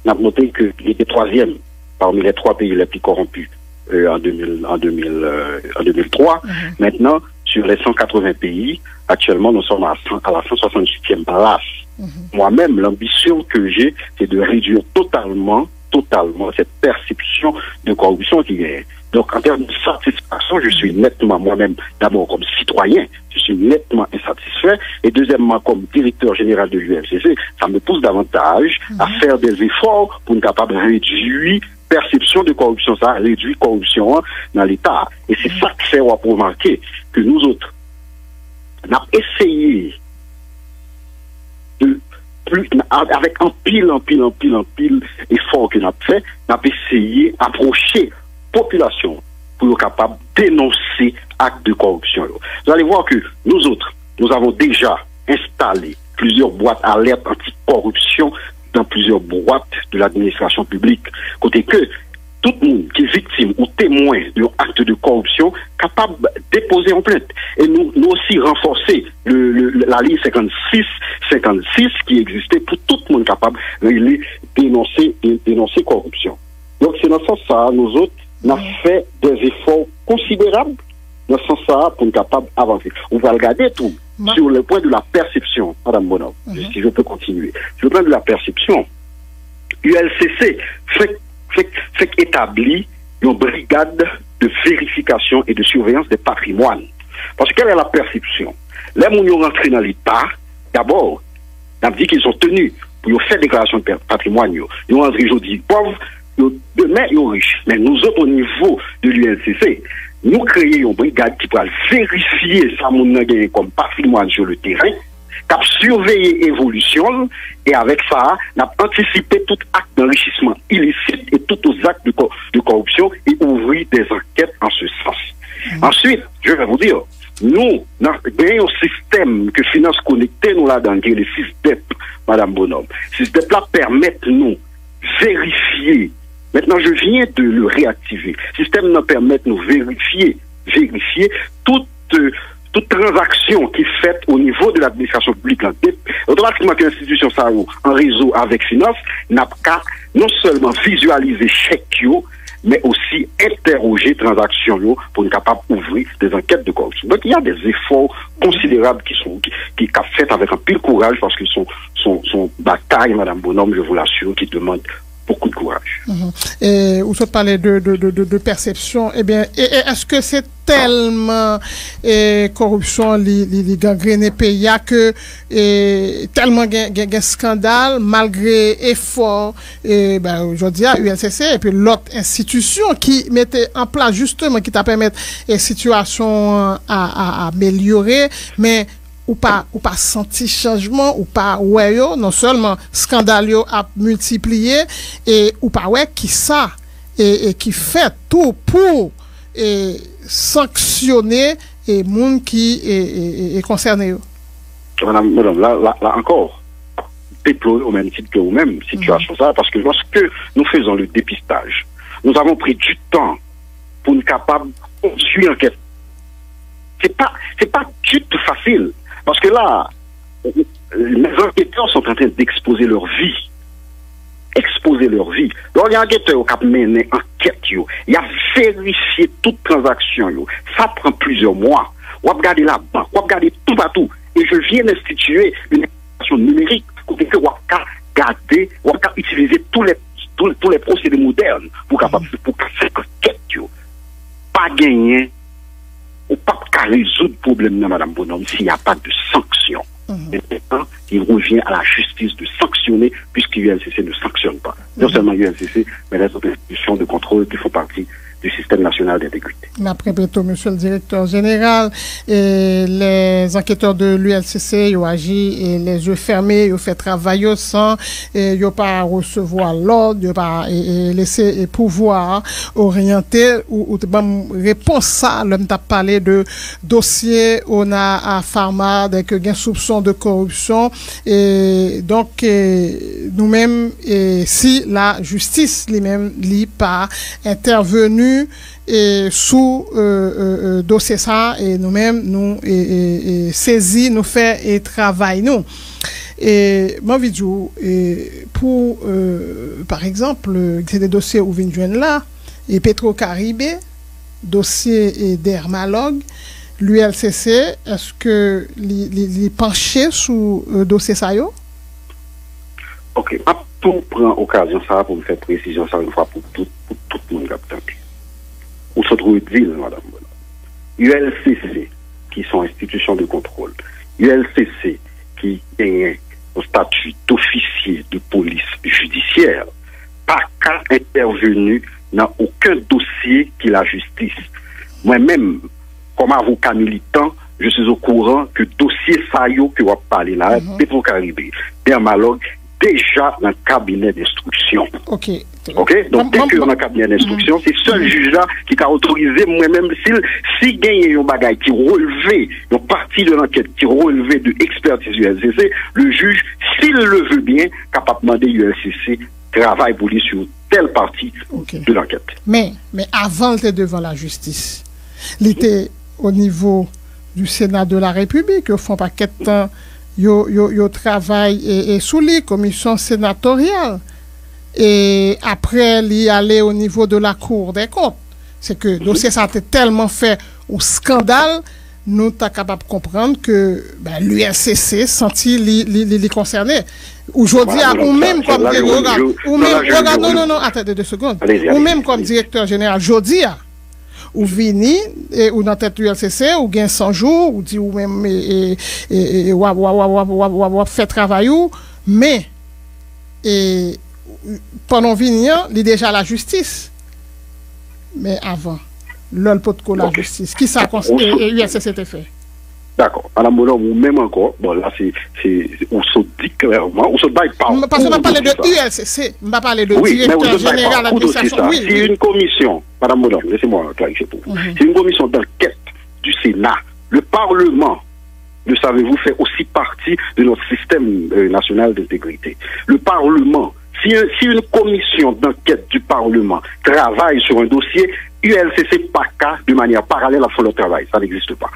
on a noté que il était troisième parmi les trois pays les plus corrompus en 2003. Maintenant, sur les 180 pays, actuellement nous sommes à la 168e place. Moi-même, l'ambition que j'ai, c'est de réduire totalement cette perception de corruption qui est. Donc, en termes de satisfaction, je suis nettement moi-même, d'abord comme citoyen, je suis nettement insatisfait. Et deuxièmement, comme directeur général de l'ULCC, ça me pousse davantage à faire des efforts pour être capable de réduire perception de corruption, ça réduit corruption dans l'État. Et c'est ça qui fait pour remarquer que nous autres, on a essayé de avec un pile effort que nous avons fait, nous avons essayé d'approcher population pour être capable de dénoncer actes de corruption. Vous allez voir que nous autres, nous avons déjà installé plusieurs boîtes alerte anti-corruption dans plusieurs boîtes de l'administration publique. Côté que tout le monde qui est victime ou témoin d'un acte de corruption capable de déposer en plainte. Et nous aussi renforcer la ligne 56 qui existait pour tout le monde capable de dénoncer corruption. Donc c'est dans ce sens ça, nous autres, on a fait des efforts considérables dans ce sens ça pour être capable d'avancer. On va regarder tout sur le point de la perception, Madame Bonhomme, si je peux continuer. Sur le point de la perception, ULCC fait établir une brigade de vérification et de surveillance des patrimoines. Parce que quelle est la perception? Les gens qui sont rentrés dans l'État, d'abord, on a dit qu'ils sont tenus pour faire déclaration de patrimoine. Ils sont rentrés aujourd'hui pauvres, demain ils sont riches. Mais nous autres, au niveau de l'ULCC, nous créons une brigade qui pourra vérifier ça comme patrimoine sur le terrain, qui a surveillé l'évolution, et avec ça, on a anticipé tout acte d'enrichissement illicite et tous les actes de corruption et ouvrir des enquêtes en ce sens. Ensuite, je vais vous dire, nous avons un système que Finance Connectée nous l'a donné, le SysDep, Madame Bonhomme. SysDep là permet nous vérifier. Maintenant, je viens de le réactiver. Le système nous permet de nous vérifier toute transaction qui est faite au niveau de l'administration publique, automatiquement que l'institution ça en réseau avec finance, n'a pas non seulement visualiser chèque, mais aussi interroger transactions pour être capable d'ouvrir des enquêtes de corruption. Donc il y a des efforts considérables qui sont faits avec un pile courage parce qu'ils sont batailles, Madame Bonhomme, je vous l'assure, qui demandent beaucoup de courage. Et vous parlez de perception, eh bien, est-ce que c'est tellement corruption les gangréné pays que tellement de scandale malgré effort aujourd'hui à ULCC et puis l'autre institution qui mettait en place justement qui t'a permettre la situation à améliorer, mais ou pas senti changement ou pas non seulement scandale a multiplié et ou pas qui ça et qui fait tout pour sanctionner et monde qui est concerné. Madame, là encore, déplorer au même titre que vous-même, situation ça, parce que lorsque nous faisons le dépistage, nous avons pris du temps pour nous capables de suivre l'enquête. C'est pas du tout facile. Parce que là, les enquêteurs sont en train d'exposer leur vie. Donc, il y a un enquêteur qui a mené enquête, il a vérifié toute transaction. Ça prend plusieurs mois. On va regarder la banque, on va regarder tout partout. Et je viens d'instituer une application numérique pour que on va utiliser tous les procédés modernes pour faire enquête. Pas gagner. Ou pas qu'à résoudre le problème de Mme Bonhomme s'il n'y a pas de sanction. Maintenant, il revient à la justice de sanctionner puisque l'ULCC ne sanctionne pas. Non seulement l'ULCC, mais les autres institutions de contrôle qui font partie du système national d'intégrité. Après bientôt, monsieur le directeur général, et les enquêteurs de l'ULCC, ils ont agi et les yeux fermés, ils ont fait travail sans, ils n'ont pas recevoir l'ordre, ils n'ont pas laissé pouvoir orienter ou réponse ça, l'homme t'a parlé de dossier, on a à Pharma, avec un soupçon de corruption, et donc, nous-mêmes, si la justice lui-même n'est pas intervenue, et sous dossier ça et nous-mêmes nous saisi nous fait et travail nous et moi vidéo pour par exemple c'est des dossiers où vient joindre là et Petro-Caribé dossier d'Hermalog l'ULCC est-ce que les pencher sous dossier ça yo? OK, pour prendre occasion ça pour me faire précision ça une fois pour tout le monde capteur. Où se trouve-t-il, Madame Bonhomme? ULCC, qui sont institutions de contrôle, ULCC, qui est un statut d'officier de police judiciaire, pas qu'à intervenu dans aucun dossier qui la justice. Moi-même, comme avocat militant, je suis au courant que dossier Sayo que vous parlez là, Petro-Caribé, Dermalog, déjà dans le cabinet d'instruction. OK. Donc, dès que dans le cabinet d'instruction, c'est seul juge-là qui a autorisé moi-même, si gagne un bagage qui relevait, une partie de l'enquête qui relevait de expertise ULCC, le juge, s'il le veut bien, capable de demander ULCC travaille pour lui sur telle partie de l'enquête. Mais avant, il était devant la justice. Il était au niveau du Sénat de la République. Au fond, pas de temps, il travaille et sous les commissions sénatoriales. Et après, il allait au niveau de la Cour des comptes. C'est que le dossier, ça a été tellement fait au scandale, nous sommes capables de comprendre que l'ULCC senti les concernés. Aujourd'hui, ou même comme attendez 2 secondes. Ou même comme directeur général, aujourd'hui, ou vini, ou dans tête ULCC, ou gain 100 jours, ou dit ou même ou fait travail ou, mais pendant venir, il est déjà la justice. Mais avant, l'ol pot de la justice, qui ça ULCC était fait? D'accord. Madame Bonom, ou même encore, bon là on se dit clairement, on se bat pas. Parce qu'on va parler de ULCC, on va parler de directeur général de l'administration. Oui, si une commission, Madame Bonom, laissez-moi clarifier pour vous. C'est une commission d'enquête du Sénat. Le Parlement, le savez-vous, fait aussi partie de notre système national d'intégrité. Le Parlement, si une commission d'enquête du Parlement travaille sur un dossier, ULCC pas qu'à de manière parallèle à faire le travail. Ça n'existe pas.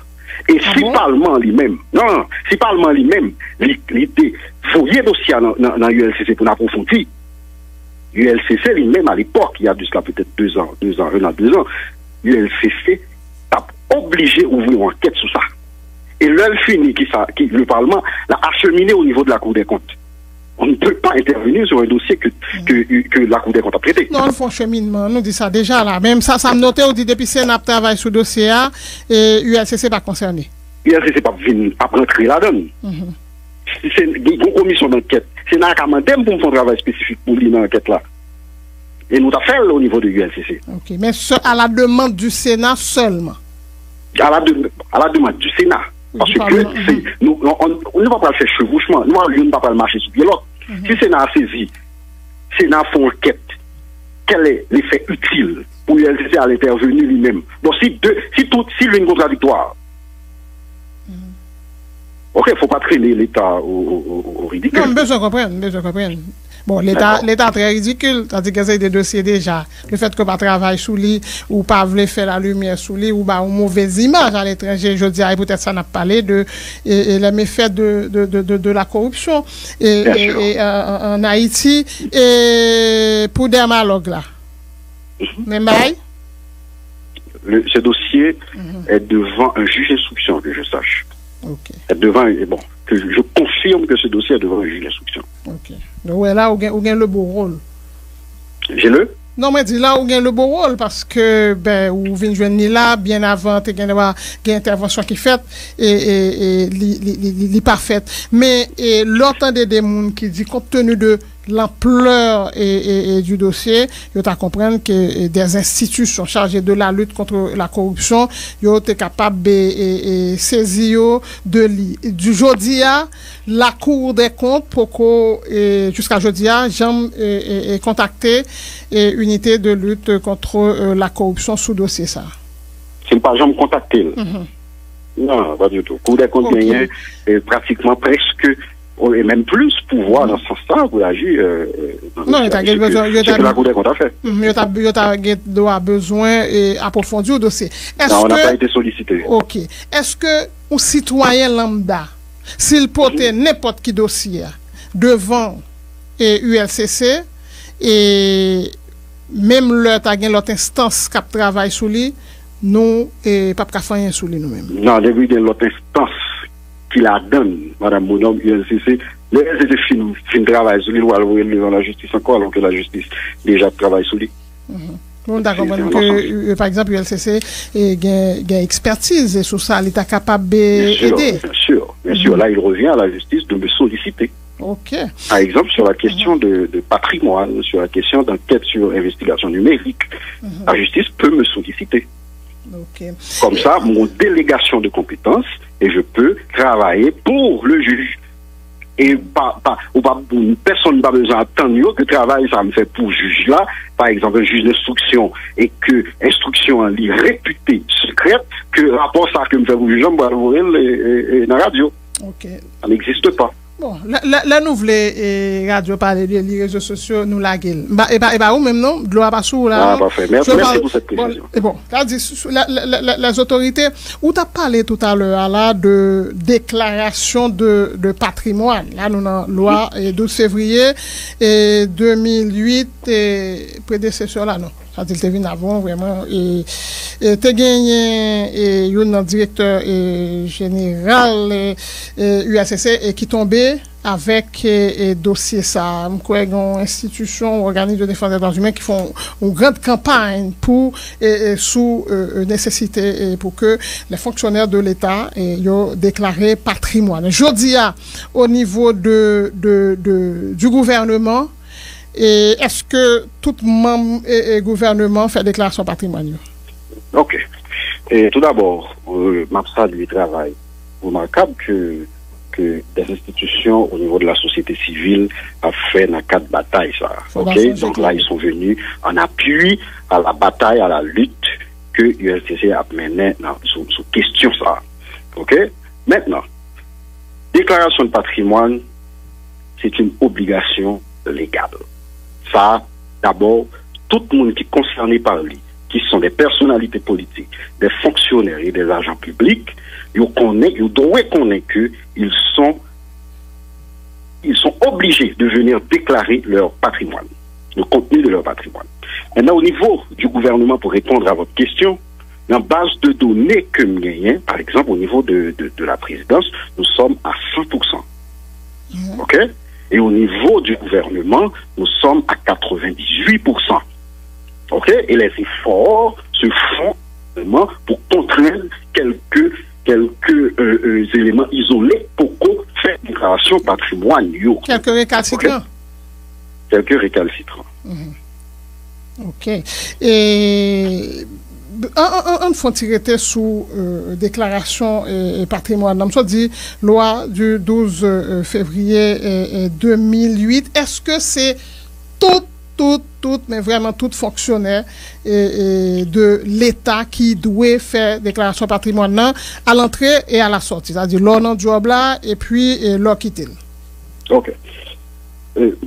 Et si le Parlement lui-même, si le Parlement lui-même, l'idée, fouiller dossier dans ULCC pour approfondir, ULCC lui-même à l'époque, il y a de cela peut-être 2 ans, 1 à 2 ans, ULCC a obligé d'ouvrir une enquête sur ça. Et l'heure finie, le Parlement l'a acheminé au niveau de la Cour des comptes. On ne peut pas intervenir sur un dossier que la Cour des comptes a traité. Non, le fond cheminement, nous dit ça déjà là. Même ça me notait, on dit depuis Sénat travaille sur le dossier et ULCC pas concerné. ULCC pas rentrer là-dedans. C'est une commission d'enquête. C'est un amendement pour faire un travail spécifique pour lui dans l'enquête là. Et nous avons fait au niveau de ULCC. Ok, mais à la demande du Sénat seulement. À la demande du Sénat. Parce que nous ne va pas faire chevauchement, nous ne va pas marcher sur pied l'autre. Si le Sénat a saisi, le Sénat fait enquête, quel est l'effet utile pour l'ULCC à l'intervenir lui-même? Donc s'il y a une contradictoire, ok, il ne faut pas traîner l'État au ridicule. Non, besoin de comprendre. Bon, l'État est très ridicule, c'est-à-dire qu'il y a des dossiers déjà. Le fait qu'on ne travaille sous lui, ou pas voulait faire la lumière sous lui, ou une mauvaise image à l'étranger, je dirais, peut-être ça n'a pas parlé de les méfaits de la corruption en Haïti. Et pour des dialogues là. Mais ce dossier est devant un juge d'instruction, que je sache. Ok. Que je confirme que ce dossier est devant un juge d'instruction. Ok. Donc là, on gagne le beau rôle. J'ai le? Non, mais dis là, on gagne le beau rôle parce que, ou vient joindre là, bien avant, tu as une intervention qui est faite et est parfaite. Mais, l'autre des gens qui dit, compte tenu de l'ampleur et du dossier, il faut comprendre que des institutions chargées de la lutte contre la corruption, ils sont capables de saisir du jeudi à la Cour des comptes pour que jusqu'à jeudi à j'aime contacter unité de lutte contre la corruption sous dossier ça. C'est pas jamais contacter. Non, pas du tout. Cour des comptes gagne pratiquement presque et même plus pouvoir dans ce sens-là pour agir. Non, il y a besoin. Que la Cour des comptes a fait. Il y a besoin d'approfondir le dossier. Non, on n'a pas été sollicité. Ok. Est-ce que un citoyen lambda, s'il portait n'importe qui dossier devant ULCC et même l'autre instance qui travaille sous lui, nous et pas faire rien sous lui nous-mêmes. Non, depuis de l'autre instance qui la donne, Madame Bonhomme, ULCC, le ULCC fin travail sur lui, ou alors dans la justice encore, alors que la justice déjà travaille sur lui. Bon, d'accord, que, par exemple, ULCC a expertise et sur ça, il est capable d'aider. Bien sûr, là, il revient à la justice de me solliciter. Ok. Par exemple, sur la question de patrimoine, sur la question d'enquête sur investigation numérique, la justice peut me solliciter. Okay. Comme ça, mon délégation de compétences, et je peux travailler pour le juge. Et personne n'a pas besoin d'attendre que travail ça me fait pour le juge là, par exemple un juge d'instruction, et que instruction en est réputée secrète, que rapport ça que me fait pour le juge, dans la radio. Okay. Ça n'existe pas. Bon, là nous voulons radio parler des réseaux sociaux, nous la gueule. Et bah ou même non, de l'eau pas sous là. Ah, parfait. Merci pour cette précision. Bon, là dit les autorités, où tu as parlé tout à l'heure là de déclaration de patrimoine. Là nous dans loi 12 février 2008 et prédécesseur là non. Ça dit te vinn avant vraiment et te gagné et un directeur général UACC qui tombé avec dossier ça quoi une institution organisme de défense des droits humains qui font une grande campagne pour sous nécessité pour que les fonctionnaires de l'État yo déclaré patrimoine. Jodi au niveau du gouvernement. Et est-ce que tout membre et gouvernement fait déclaration patrimoine? Ok. Et tout d'abord, MAPSA du travail remarquable que des institutions au niveau de la société civile a fait dans 4 batailles ça. Ok. Donc là ils sont venus en appui à la bataille, à la lutte que ULCC a menée sous question ça. Ok. Maintenant, déclaration de patrimoine, c'est une obligation légale. Ça, d'abord, tout le monde qui est concerné par lui, qui sont des personnalités politiques, des fonctionnaires et des agents publics, ils doivent connaître qu'ils sont obligés de venir déclarer leur patrimoine, le contenu de leur patrimoine. Maintenant, au niveau du gouvernement, pour répondre à votre question, en base de données que nous gagnons, par exemple, au niveau de la présidence, nous sommes à 100%. OK? Et au niveau du gouvernement, nous sommes à 98%. OK? Et les efforts se font vraiment pour contraindre quelques éléments isolés pour qu'on fasse déclaration patrimoine. Quelques récalcitrants. Okay? Quelques récalcitrants. OK. Et on faut tirer sous déclaration et patrimoine. On dit loi du 12 février 2008. Est-ce que c'est tout, mais vraiment tout fonctionnaire de l'État qui doit faire déclaration patrimoine à l'entrée et à la sortie? C'est-à-dire l'on en job là et puis l'on quitte. OK.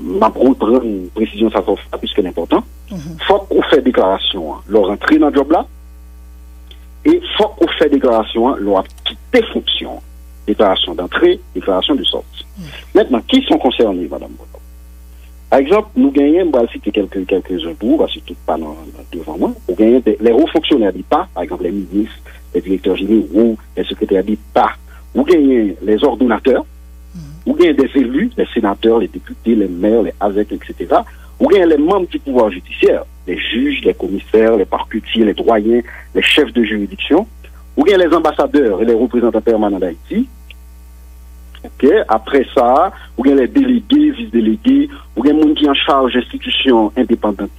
Ma prendre une précision ça puisque c'est important. Faut qu'on fait déclaration leur entrée dans le job là. Et faut qu'on fait déclaration, leur quitter fonction. Déclaration d'entrée, déclaration de sortie. Maintenant, qui sont concernés, madame? Par exemple, nous gagnons, on va citer quelques-uns pour, parce que tout pas devant moi, nous gagnons les hauts fonctionnaires d'État, par exemple les ministres, les directeurs généraux, les secrétaires d'État, nous gagnons les ordonnateurs, nous gagnons des élus, les sénateurs, les députés, les maires, les ASEC, etc. Nous gagnons les membres du pouvoir judiciaire, les juges, les commissaires, les parquetiers, les doyens, les chefs de juridiction. Ou bien les ambassadeurs et les représentants permanents d'Haïti. Ok. Après ça, ou bien les délégués, vice-délégués, ou bien les gens qui en charge d'institutions indépendantes,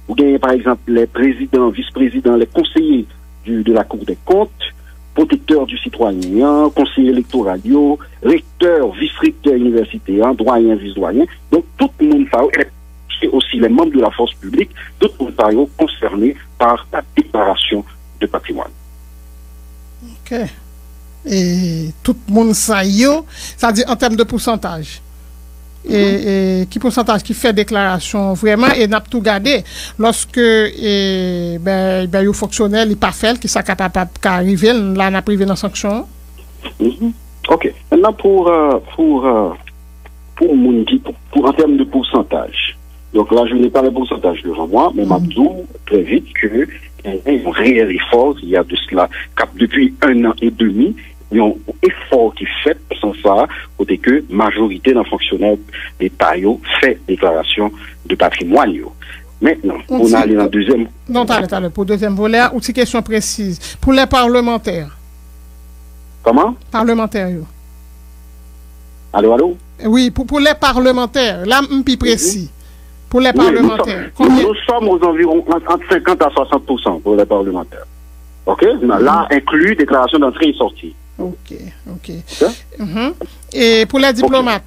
ou bien par exemple les présidents, vice-présidents, les conseillers de la Cour des comptes, protecteurs du citoyen, conseillers électoraux, recteurs, vice-recteurs universitaires, doyens, vice-doyens. Donc tout le monde et aussi les membres de la force publique, tout le monde concernés par la déclaration de patrimoine. OK. Et tout le monde ça dit en termes de pourcentage. Et qui pourcentage qui fait déclaration vraiment et n'a tout gardé lorsque les fonctionnaires il pas fait qui ça capable arriver là n'a privé dans sanction. OK. Maintenant pour en termes de pourcentage. Donc là, je n'ai pas le pourcentage devant moi, mais m'a dit très vite que un réel effort, il y a de cela, depuis 1 an et demi, il y a un effort qui est fait sans ça, côté que majorité d'un fonctionnaire d'État fait déclaration de patrimoine. Maintenant, on a allé dans le deuxième. Non, t'as pour deuxième volet, ou une question précise. Pour les parlementaires. Comment? Parlementaires. Allô? Oui, pour les parlementaires, là, plus précis. Pour les parlementaires. Nous sommes aux environs entre 50 à 60% pour les parlementaires. OK? Là, inclus déclaration d'entrée et sortie. OK. Et pour les diplomates?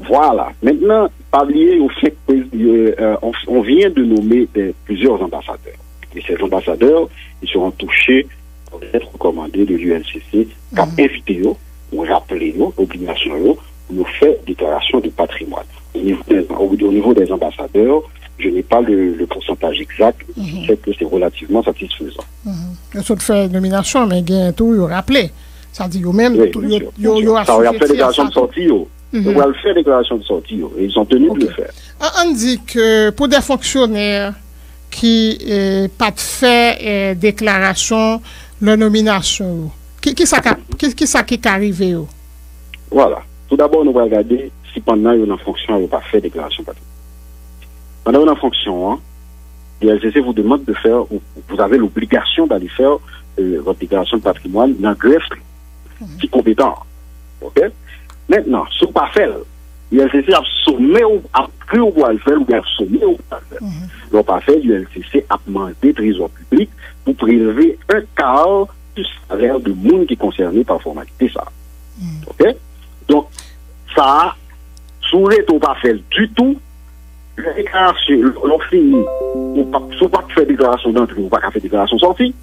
Voilà. Maintenant, parler au fait on vient de nommer plusieurs ambassadeurs. Et ces ambassadeurs, ils seront touchés pour être recommandés de l'UNCC, cap invité on rappelle l'obligation pour nous faire déclaration de patrimoine. Au niveau des ambassadeurs, je n'ai pas le pourcentage exact, je sais que c'est relativement satisfaisant. Ils ont fait nomination, mais il y a tout, ils ont rappelé. Ça dit, eux-mêmes, ils ont fait déclaration de sortie, ils ont fait déclaration de sortie, et ils sont tenus de le faire. On dit que pour des fonctionnaires qui n'ont pas fait déclaration de nomination, qui ça qui est arrivé? Voilà. Tout d'abord, nous allons regarder si pendant une fonction, ils n'ont pas fait déclaration de patrimoine. Pendant une fonction, l'ILCC vous demande de faire, vous avez l'obligation d'aller faire votre déclaration de patrimoine dans le greffe qui est compétent. OK? Maintenant, si vous ne pas fait, l'ILCC a sommé ou a pris ou le faire, ou bien sommé ou pas le faire. Donc, pas fait, l'ILCC a demandé trésor public pour prélever un quart du salaire de monde qui est concerné par formalité ça. OK? Donc, ça, sous les taux pas fait du tout, la déclaration, l'on finit, on ne pas faire déclaration d'entrée, on ne pas faire déclaration sortie.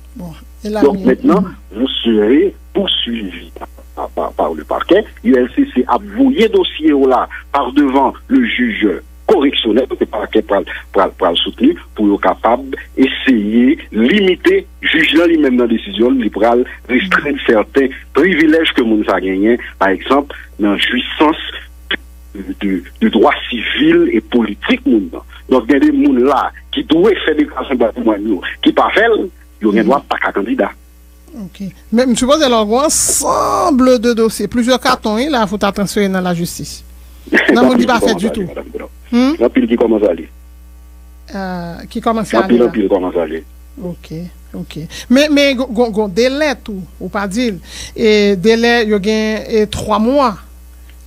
Donc maintenant, vous serez poursuivi par le parquet. L'ULCC a vouillé dossier là par devant le juge correctionnel, le parquet pour le soutenir, pour être capable d'essayer limiter, juge là lui-même dans la décision, pour restreindre certains privilèges que nous avons gagnés, par exemple, dans la jouissance de droits civils et politiques. Donc, il y a des gens là qui doivent faire des déclarations de patrimoine, qui pas fait, ils n'ont droit pas qu'à candidat. Ok. Mais je suppose qu'il y a un ensemble de dossiers, plusieurs cartons, là, il faut transférer dans la justice. Non, on ne dit pas fait du tout. La pile qui commence à aller. Qui commence à aller. La pile commence à aller. Ok. Mais, délai tout, ou pas dire, et délai, il y a 3 mois.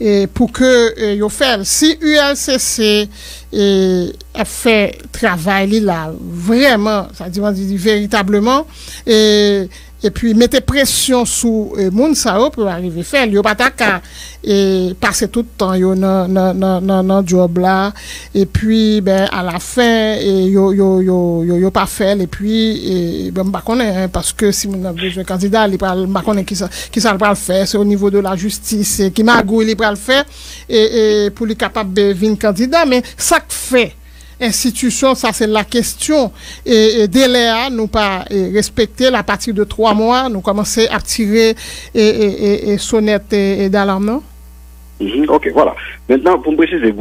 Et pour que yo fait, si ULCC a fait travail là vraiment, ça dit véritablement, et puis mettez pression sur moun sa pour arriver faire, yo pas ta et passer tout le temps yo dans job là, et puis ben à la fin yo pas faire, et puis ben pas connaît parce que si mon a besoin candidat il pas connaît qui ça va le faire, c'est au niveau de la justice qui magouille il va le faire et pour lui capable de venir candidat, mais ça fait institution, ça c'est la question. Et délai, nous pas respecter la partir de 3 mois, nous commencer à tirer et sonnette d'alarme, non? Ok, voilà. Maintenant, pour me préciser,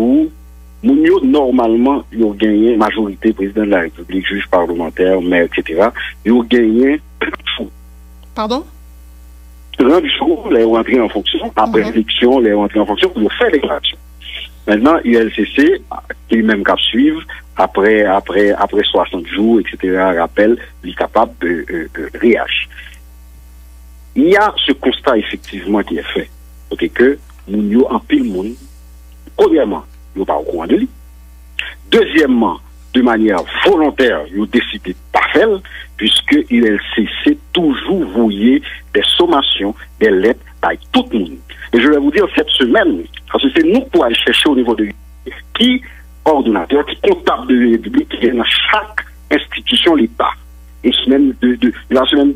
Mounio, normalement, ils ont gagné majorité président de la République, juge parlementaire, maire, etc. Ils ont gagné. Pardon? L'un du jour, les ont entré en fonction, après l'élection, les ont entré en fonction pour faire déclaration. Maintenant, ULCC, qui est même qu'à suivre, après 60 jours, etc., rappelle, il est capable de réagir. Il y a ce constat, effectivement, qui est fait. Ok, que nous, en pile monde, premièrement, nous pas au courant de lui. Deuxièmement, de manière volontaire, nous décidé de pas faire, puisque ULCC toujours vouillé des sommations, des lettres, par tout le monde. Et je vais vous dire, cette semaine, parce que c'est nous pour aller chercher au niveau de qui ordonnateur, qui comptable de la République, qui est dans chaque institution l'État. Et la semaine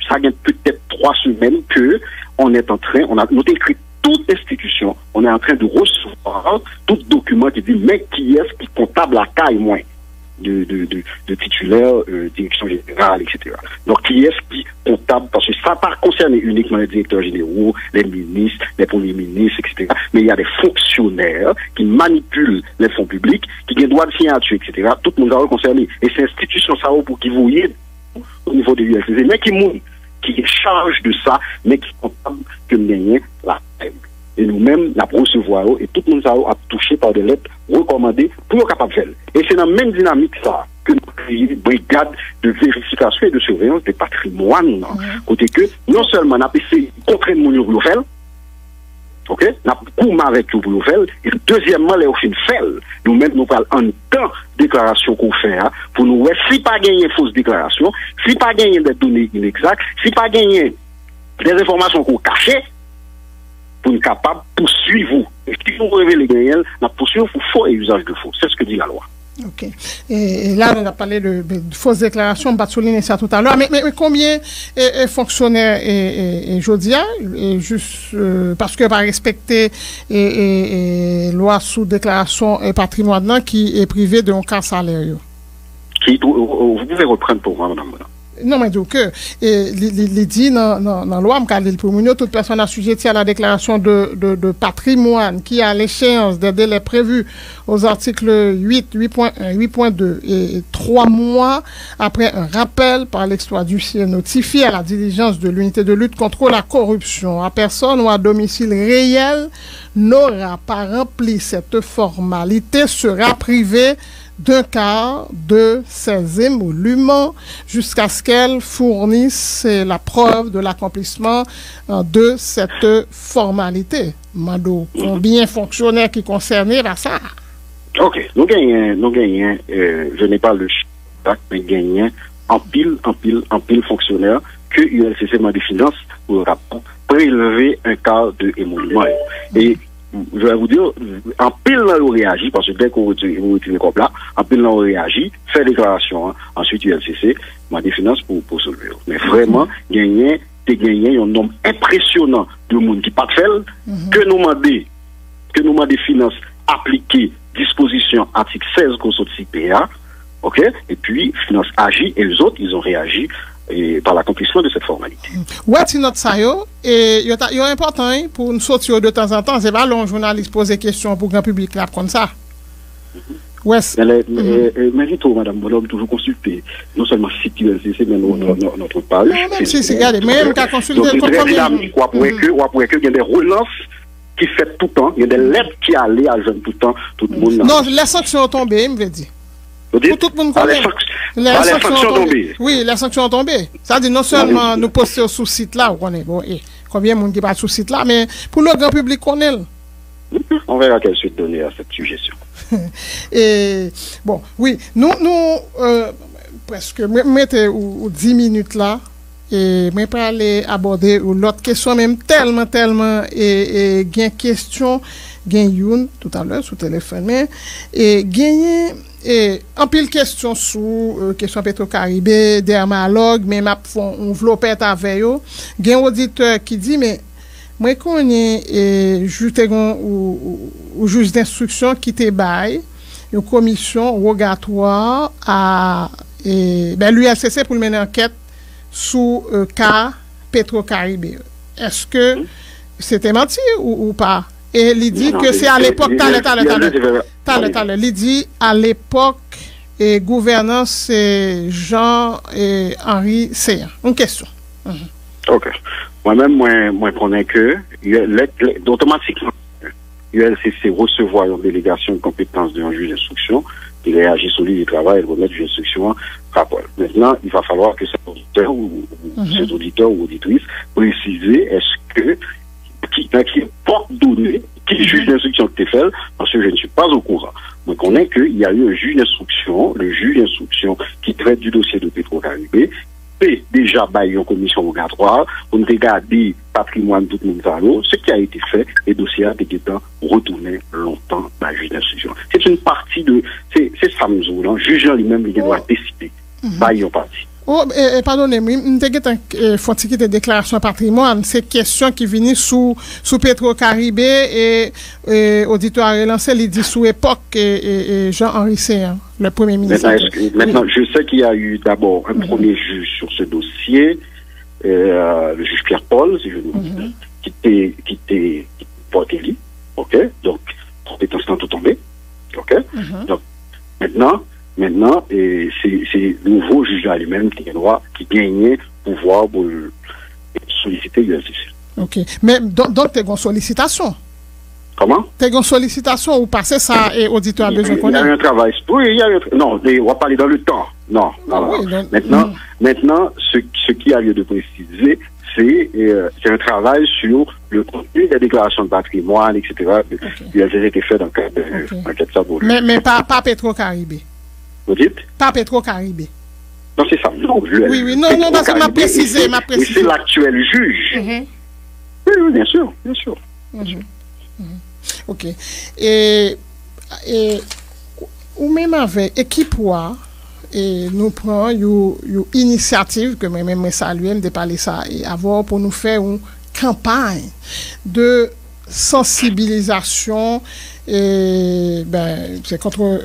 ça gagne peut-être 3 semaines que on est en train, on a écrit toute institution, on est en train de recevoir tout document qui dit, mais qui est-ce qui comptable la caille moins de titulaire, direction générale, etc. Donc, qui est-ce qui comptable, parce que ça ne concerne uniquement les directeurs généraux, les ministres, les premiers ministres, etc. Mais il y a des fonctionnaires qui manipulent les fonds publics, qui ont des droits de signature, etc. Tout le monde est concerné. Et c'est l'institution, ça, pour qu'ils voient au niveau de l'ULCC, mais qui est charge de ça, mais qui est comptable que nous gagnons la paix. Et nous-mêmes, la recevoir, et tout le monde a touché par des lettres recommandées pour être capable de faire. Et c'est dans la même dynamique ça que nous créons une brigade de vérification et de surveillance des patrimoines. Côté que, non seulement nous avons essayé de contraindre mon pour le faire, ok, nous avons couru avec vous pour le faire, et deuxièmement, les offres fait, nous-mêmes, nous parlons en temps déclaration qu'on fait, pour nous, si pas gagner fausse déclaration, si pas gagner des données inexactes, si pas gagner des informations qu'on cachait, pour être capable de poursuivre. Et si vous révélez les gagnants, la poursuivre pour faux et usage de faux. C'est ce que dit la loi. OK. Et là, on a parlé de fausses déclarations, on va souligner ça tout à l'heure. Mais combien fonctionnaires et Jodia, juste parce que va respecter loi sous déclaration et patrimoine qui est privé d'un cas salaire? Vous pouvez reprendre pour moi, madame. Non, mais donc, il dit dans la loi, toute personne assujettie à la déclaration de patrimoine qui a l'échéance des délais prévus aux articles 8, 8.1, 8.2 et 3 mois après un rappel par l'exploit d'huissier notifié à la diligence de l'unité de lutte contre la corruption à personne ou à domicile réel n'aura pas rempli cette formalité sera privé d'un quart de ses émoluments jusqu'à ce qu'elle fournisse la preuve de l'accomplissement de cette formalité. Mando, combien fonctionnaires qui concernés à ça? Ok, nous gagnons, je n'ai pas le chiffre, mais gagnons en pile fonctionnaires que ULCC des finances pour prélever un quart de émolument. Et je vais vous dire, en pile là, on réagit, parce que dès qu'on retire comme là, en pile là, on réagit, fait déclaration, hein, ensuite ULCC, des finances pour se lever. Mais vraiment, gagner un nombre impressionnant de monde qui pas fait, que nous demandons des finances appliquées, disposition article 16 Constitution CPA, ok, et puis finances agit, et les autres, ils ont réagi par l'accomplissement de cette formalité. Ouais, c'est notre ça, et il est important pour nous sortir de temps en temps, c'est pas long journaliste pose des questions pour le grand public là, comme ça. Ouais. Mais tout, madame Bonhomme, toujours consulter, non seulement site ULCC, mais notre page. Non, si, regardez, même qu'à consulter. Donc, c'est très dynamique, ou après que, il y a des relances qui fait tout le temps, il y a des lettres qui allaient à jeune tout le temps, tout le monde. Non, les sanctions ont tombé, il me veut dire. Pour tout le monde connaît. Les sanctions ont tombé. Oui, les sanctions ont tombé. Ça dit non seulement nous poster sous site là, on est bon, et combien de monde qui passe sous site là, mais pour le grand public qu'on est. On verra quelle suite donner à cette suggestion. Et bon, oui, nous presque mettez 10 minutes là et moi pas aller aborder l'autre question même tellement et gain question gain youn tout à l'heure sous téléphone et gagner et en pile question sous question Petro-Caribé dermatologue mais m'a font enveloppette avec yo gain auditeur qui dit mais moi connais ou juge d'instruction qui te bail une commission rogatoire à l'ULCC pour mener enquête sous cas Petro-Caribé. Est-ce que c'était menti ou pas? Et il dit que c'est à l'époque il dit à l'époque et gouvernance Jean-Henri Seya. Une question. OK. Moi-même, moi connais que automatiquement ULCC recevoir une délégation de compétences d'un juge d'instruction, il réagit sur lui du travail, il remet juge d'instruction rapport. Maintenant, il va falloir que cet auditeur cet auditeur ou auditrice préciser est-ce que qui porte donné qui juge d'instruction que tu fais, parce que je ne suis pas au courant. Moi, je connais qu'il y a eu un juge d'instruction, le juge d'instruction qui traite du dossier de Petro-Caribé, et déjà bah, une commission rogatoire pour nous regarder patrimoine tout le monde, ce qui a été fait, et le dossier a été retourné longtemps dans la juge d'instruction. C'est une partie de, c'est ça, le juge lui-même, il doit décider. Bah, une partie. Oh, pardonnez-moi, faut que des déclarations patrimoine, c'est question qui viennent sous Petro-Caribé et auditoire relancé, il dit sous époque et Jean-Henri Seya, le premier ministre. Maintenant, je sais qu'il y a eu d'abord un premier juge sur ce dossier, le juge Pierre-Paul, si je ne me trompe, qui était porté-lui, ok, donc, compétence dans tout tombé, ok, donc, Maintenant, c'est le nouveau juge lui-même qui gagnait pouvoir pour solliciter l'ULCC. OK. Mais donc, tu as une sollicitation? Comment? Tu as une sollicitation ou passer ça et auditeur besoin de connaître? Il y a un travail. Oui, il y a un non, on va parler dans le temps. Non. Oui, maintenant, ce qui a lieu de préciser, c'est un travail sur le contenu des déclarations de patrimoine, etc. Il a été fait dans le cadre de l'enquête Sabot. Mais pas Petro-Caribé. Vous dites? Pas Petro-Caribé. Non, c'est ça. Non, oui, non, parce que m'a précisé. Et c'est l'actuel juge. Oui, bien sûr. OK. Et ou même avec équipe et nous prenons une initiative que même saluer de parler ça et avoir pour nous faire une campagne de sensibilisation et c'est contre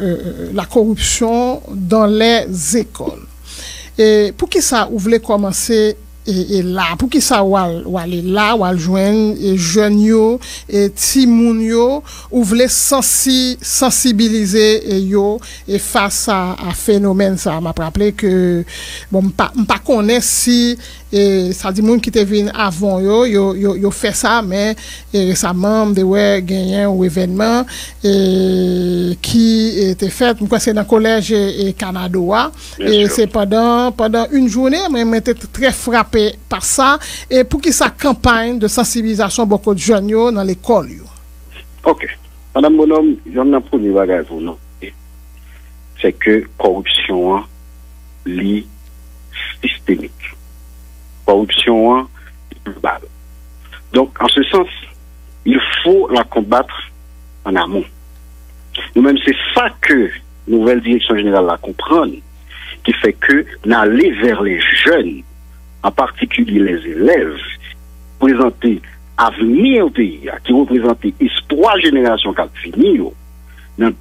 la corruption dans les écoles. Et pour qui ça vous voulez commencer et là pour qui ça ou aller là ou joindre jeunes yo et ti moun yo ou voulez sensibiliser yo et face à phénomène ça m'a rappelé que bon pas connaît si ça dit moun qui te vinn avant yo fait ça mais récemment de gagné un événement qui était fait quoi c'est dans collège et Canada et c'est pendant une journée mais j'étais très frappé par ça et pour qui sa campagne de sensibilisation beaucoup de jeunes dans l'école. OK. Madame Bonhomme, j'en ai un premier bagage pour nous. C'est que corruption est systémique. Corruption est globale. Donc, en ce sens, il faut la combattre en amont. Nous-mêmes, c'est ça que nouvelle direction générale la comprendre, qui fait que n'aller vers les jeunes, en particulier les élèves, présenter avenir au pays, qui représente espoir génération qui a fini, dans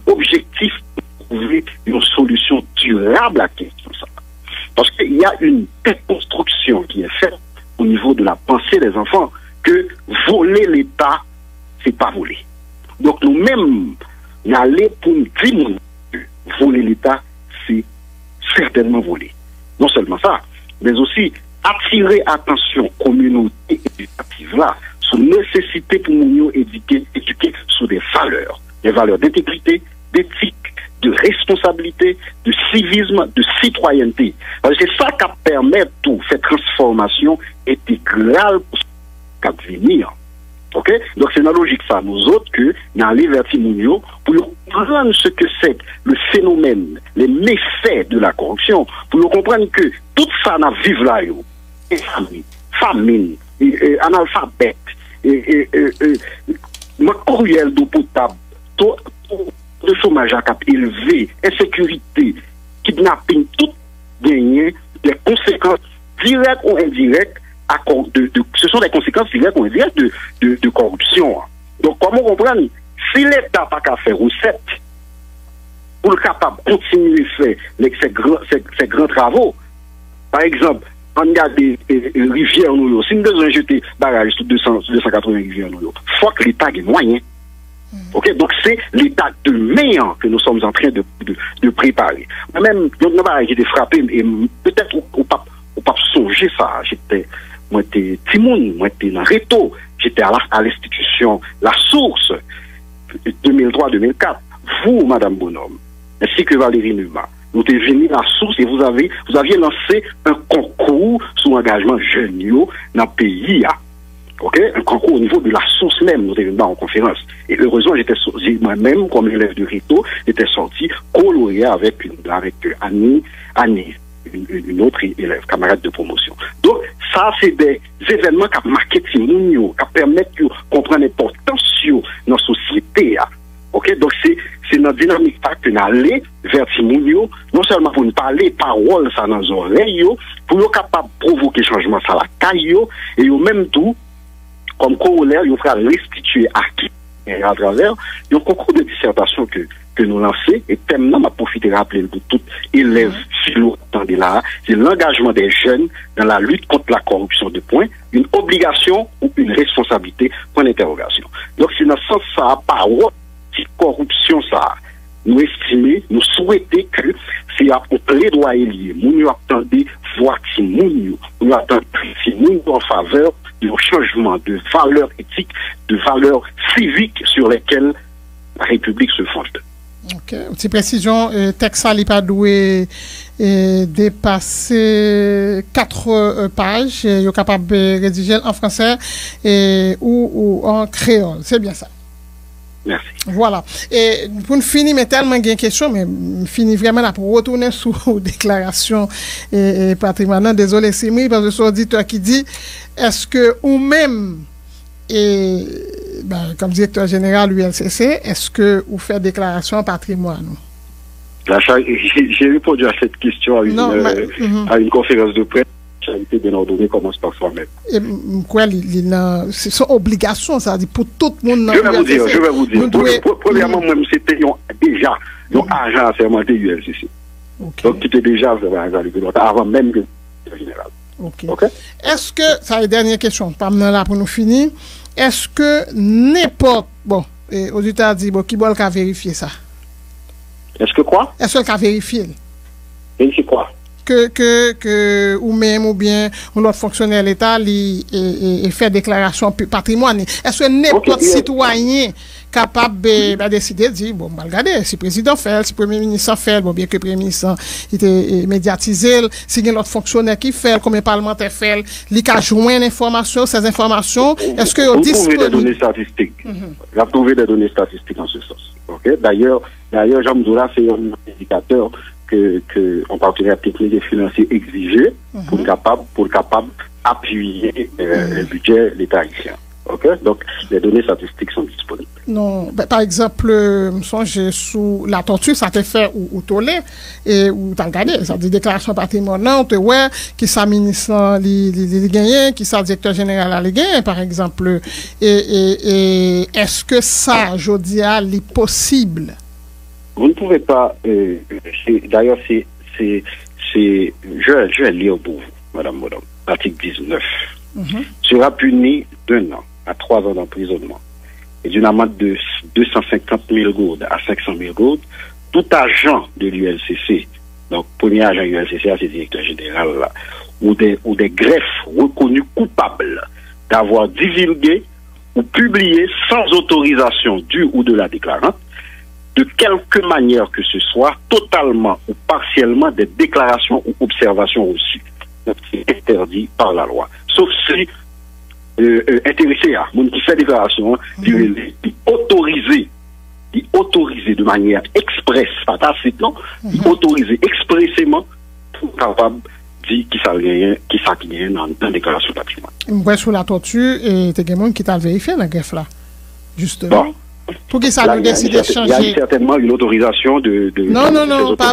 objectif de trouver une solution durable à la question. Parce qu'il y a une déconstruction qui est faite au niveau de la pensée des enfants que voler l'État, c'est pas voler. Donc nous-mêmes, n'aller pour nous dire voler l'État, c'est certainement voler. Non seulement ça, mais aussi attirer attention communauté éducative là sur nécessité pour nous éduquer sur des valeurs d'intégrité, d'éthique, de responsabilité, de civisme, de citoyenneté. C'est ça qui permet tout cette transformation intégrale pour ce qui va venir. OK? Donc c'est une logique ça, nous autres, que nous allons vers Timounio pour comprendre ce que c'est le phénomène, les méfaits de la corruption, pour nous comprendre que tout ça n'a vivre là, famine, analphabète, matériel d'eau potable, le chômage à cap élevé, insécurité, kidnapping, tout gagné des conséquences directes ou indirectes. Ce sont des conséquences directes ou indirectes de corruption. Donc, comment comprendre? Si l'État n'a pas qu'à faire recette pour le capable de continuer à faire ces grands travaux, par exemple, on y a des rivières, si nous devons jeter barrage sur 280 rivières, il faut que l'État ait moyen. OK? Donc, c'est l'état de demain que nous sommes en train de préparer. Moi-même, j'ai été frappé, et peut-être au pas songer ça. Moi, j'étais Timoun, moi, j'étais dans Réto, j'étais à l'institution La Source, 2003-2004. Vous, Madame Bonhomme, ainsi que Valérie Numa, nous êtes venus à La Source et vous aviez lancé un concours sous engagement jeune dans le pays. OK? Un concours au niveau de La Source même, nous étions en conférence. Et heureusement, moi-même, comme élève de Réto, j'étais sorti coloré avec Annie, une autre élève, camarade de promotion. Donc, ça, c'est des événements qui marquent Timounio, qui permettent de comprendre l'importance de la société. OK? Donc, c'est notre dynamique que nous allons vers Timounio, non seulement pour nous parler paroles ça dans les oreilles, pour nous capables de provoquer changement ça la caille, et au même tout, comme corollaire, il faut restituer à qui à travers un concours de dissertation que nous lançons, et thème m'a profité de rappeler pour tout élève philo là, c'est l'engagement des jeunes dans la lutte contre la corruption de point, une obligation ou une responsabilité, point d'interrogation. Donc c'est dans ce sens ça, par cette corruption ça, nous estimons, nous souhaitons que c'est un plaidoyer lié, nous attendons voir Timounio, nous attendons Timounio en faveur de changement de valeurs éthiques, de valeurs civiques sur lesquelles la République se fonde. OK. Petite précision, texte n'a pas doué dépasser 4 pages. Il est capable de rédiger en français ou en créole. C'est bien ça. Merci. Voilà. Et pour finir, mais tellement de questions, mais finir vraiment là pour retourner sur déclaration et patrimoine. Désolé, Simi, parce que c'est l'auditeur qui dit, est-ce que ou même comme directeur général ULCC, est-ce que vous faites déclaration de patrimoine? J'ai répondu à cette question à une conférence de presse. Charité bien ordonnée commence par soi-même. Et quoi, c'est son obligation, ça dit pour tout le monde. Je vais vous dire. Premièrement, moi, c'était déjà un agent assermenté ULCC. Donc, tu étais déjà avant même que le général. Ok. Est-ce que, ça est dernière question, pas là pour nous finir, est-ce que n'importe, auditeur dit, qui va le vérifier ça? Est-ce que quoi? Est-ce qu'il a vérifié? Vérifier quoi? Que ou même ou bien l'autre fonctionnaire l'État et fait déclaration patrimoine. Est-ce que n'importe citoyen capable de décider de dire, regardez, si le président fait, si le premier ministre fait, bien que le premier ministre était médiatisé, si il y a l'autre fonctionnaire qui fait, comme le parlementaire fait, il a joint l'information, ces informations, est-ce que vous trouvez des données statistiques? Vous avez trouvé des données statistiques en ce sens. D'ailleurs, Jean Mzoula, c'est un indicateur que en partenariat technique et financier exigé pour capable appuyer le budget de l'État haïtien. Donc, les données statistiques sont disponibles. Non, par exemple, j'ai sous la tortue, ça te fait ou tolé, et ou t'as regardé, ça dit déclaration patrimoniale, tu vois, qui ça ministre les gagnants, qui ça directeur général les gagnants, par exemple. Et est-ce que ça, je dis, est possible? Vous ne pouvez pas, d'ailleurs, je vais lire pour vous, Madame Modom, article 19. Sera puni d'1 an à 3 ans d'emprisonnement et d'une amende de 250 000 gourdes à 500 000 gourdes, tout agent de l'ULCC, donc premier agent ULCC, c'est le directeur général, là, ou des greffes reconnus coupables d'avoir divulgué ou publié sans autorisation du ou de la déclarante, de quelque manière que ce soit, totalement ou partiellement, des déclarations ou observations reçues. C'est interdit par la loi. Sauf si intéressé à mon qui fait déclaration, autorisé de manière expresse, pas tacite, non, autorisé expressément pour capable dire qui ça gagne dans la déclaration de patrimoine. Ouais, sur la tortue, et t'es quelqu'un qui t'a vérifié dans la greffe là, justement. Bon. Pour que ça nous décide de changer. Il y a certainement une autorisation de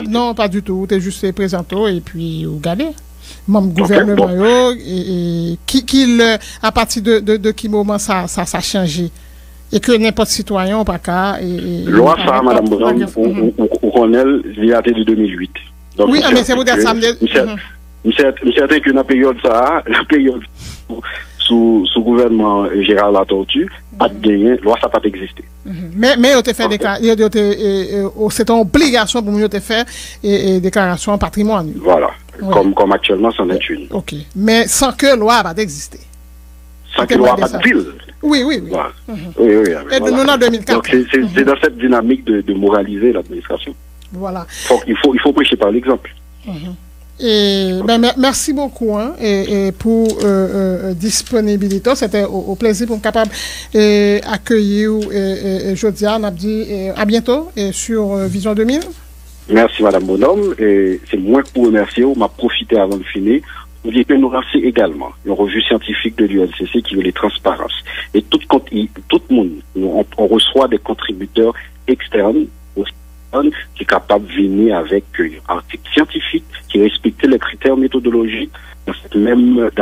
non, pas du tout. Tu es juste présenté et puis regardez. Même gouvernement, à partir de qui moment ça a changé? Et que n'importe citoyen, pas qu'à. Loi ça, Madame Boudon, au colonel, il a été de 2008. Donc, oui, mais c'est vous dire ça. Je suis certain que la période sous gouvernement Gérard Latortue, pas de gagner, loi ça pas existé. Mais on te fait c'est une obligation pour nous te faire déclaration patrimoine. Voilà. Ouais. Comme actuellement, c'en est une. Ok. Mais sans que loi va exister. Sans que loi pas de ville. Oui. Voilà. Oui. Et de nous en 2004. Donc c'est dans cette dynamique de moraliser l'administration. Voilà. Il faut prêcher par l'exemple. Et merci beaucoup et pour disponibilité. C'était au plaisir pour être capable d'accueillir Jodia. On a dit à bientôt sur Vision 2000. Merci Madame Bonhomme. Et c'est moi pour remercier. On m'a profité avant de finir. Vous dites que nous remercie également une revue scientifique de l'ULCC qui veut les transparences. Et tout le monde, on reçoit des contributeurs externes qui est capable de venir avec un article scientifique qui respecte les critères méthodologiques dans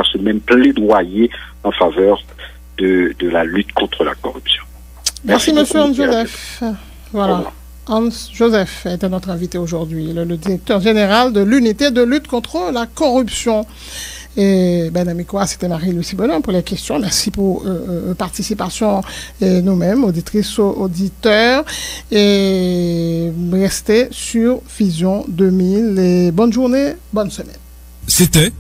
ce même plaidoyer en faveur de la lutte contre la corruption. Merci Monsieur Hans Joseph. Voilà. Hans Joseph était notre invité aujourd'hui, le directeur général de l'unité de lutte contre la corruption. Et c'était Marie-Lucie Bonhomme pour les questions. Merci pour participation nous-mêmes, auditrices, auditeurs. Et restez sur Vision 2000. Et bonne journée, bonne semaine. C'était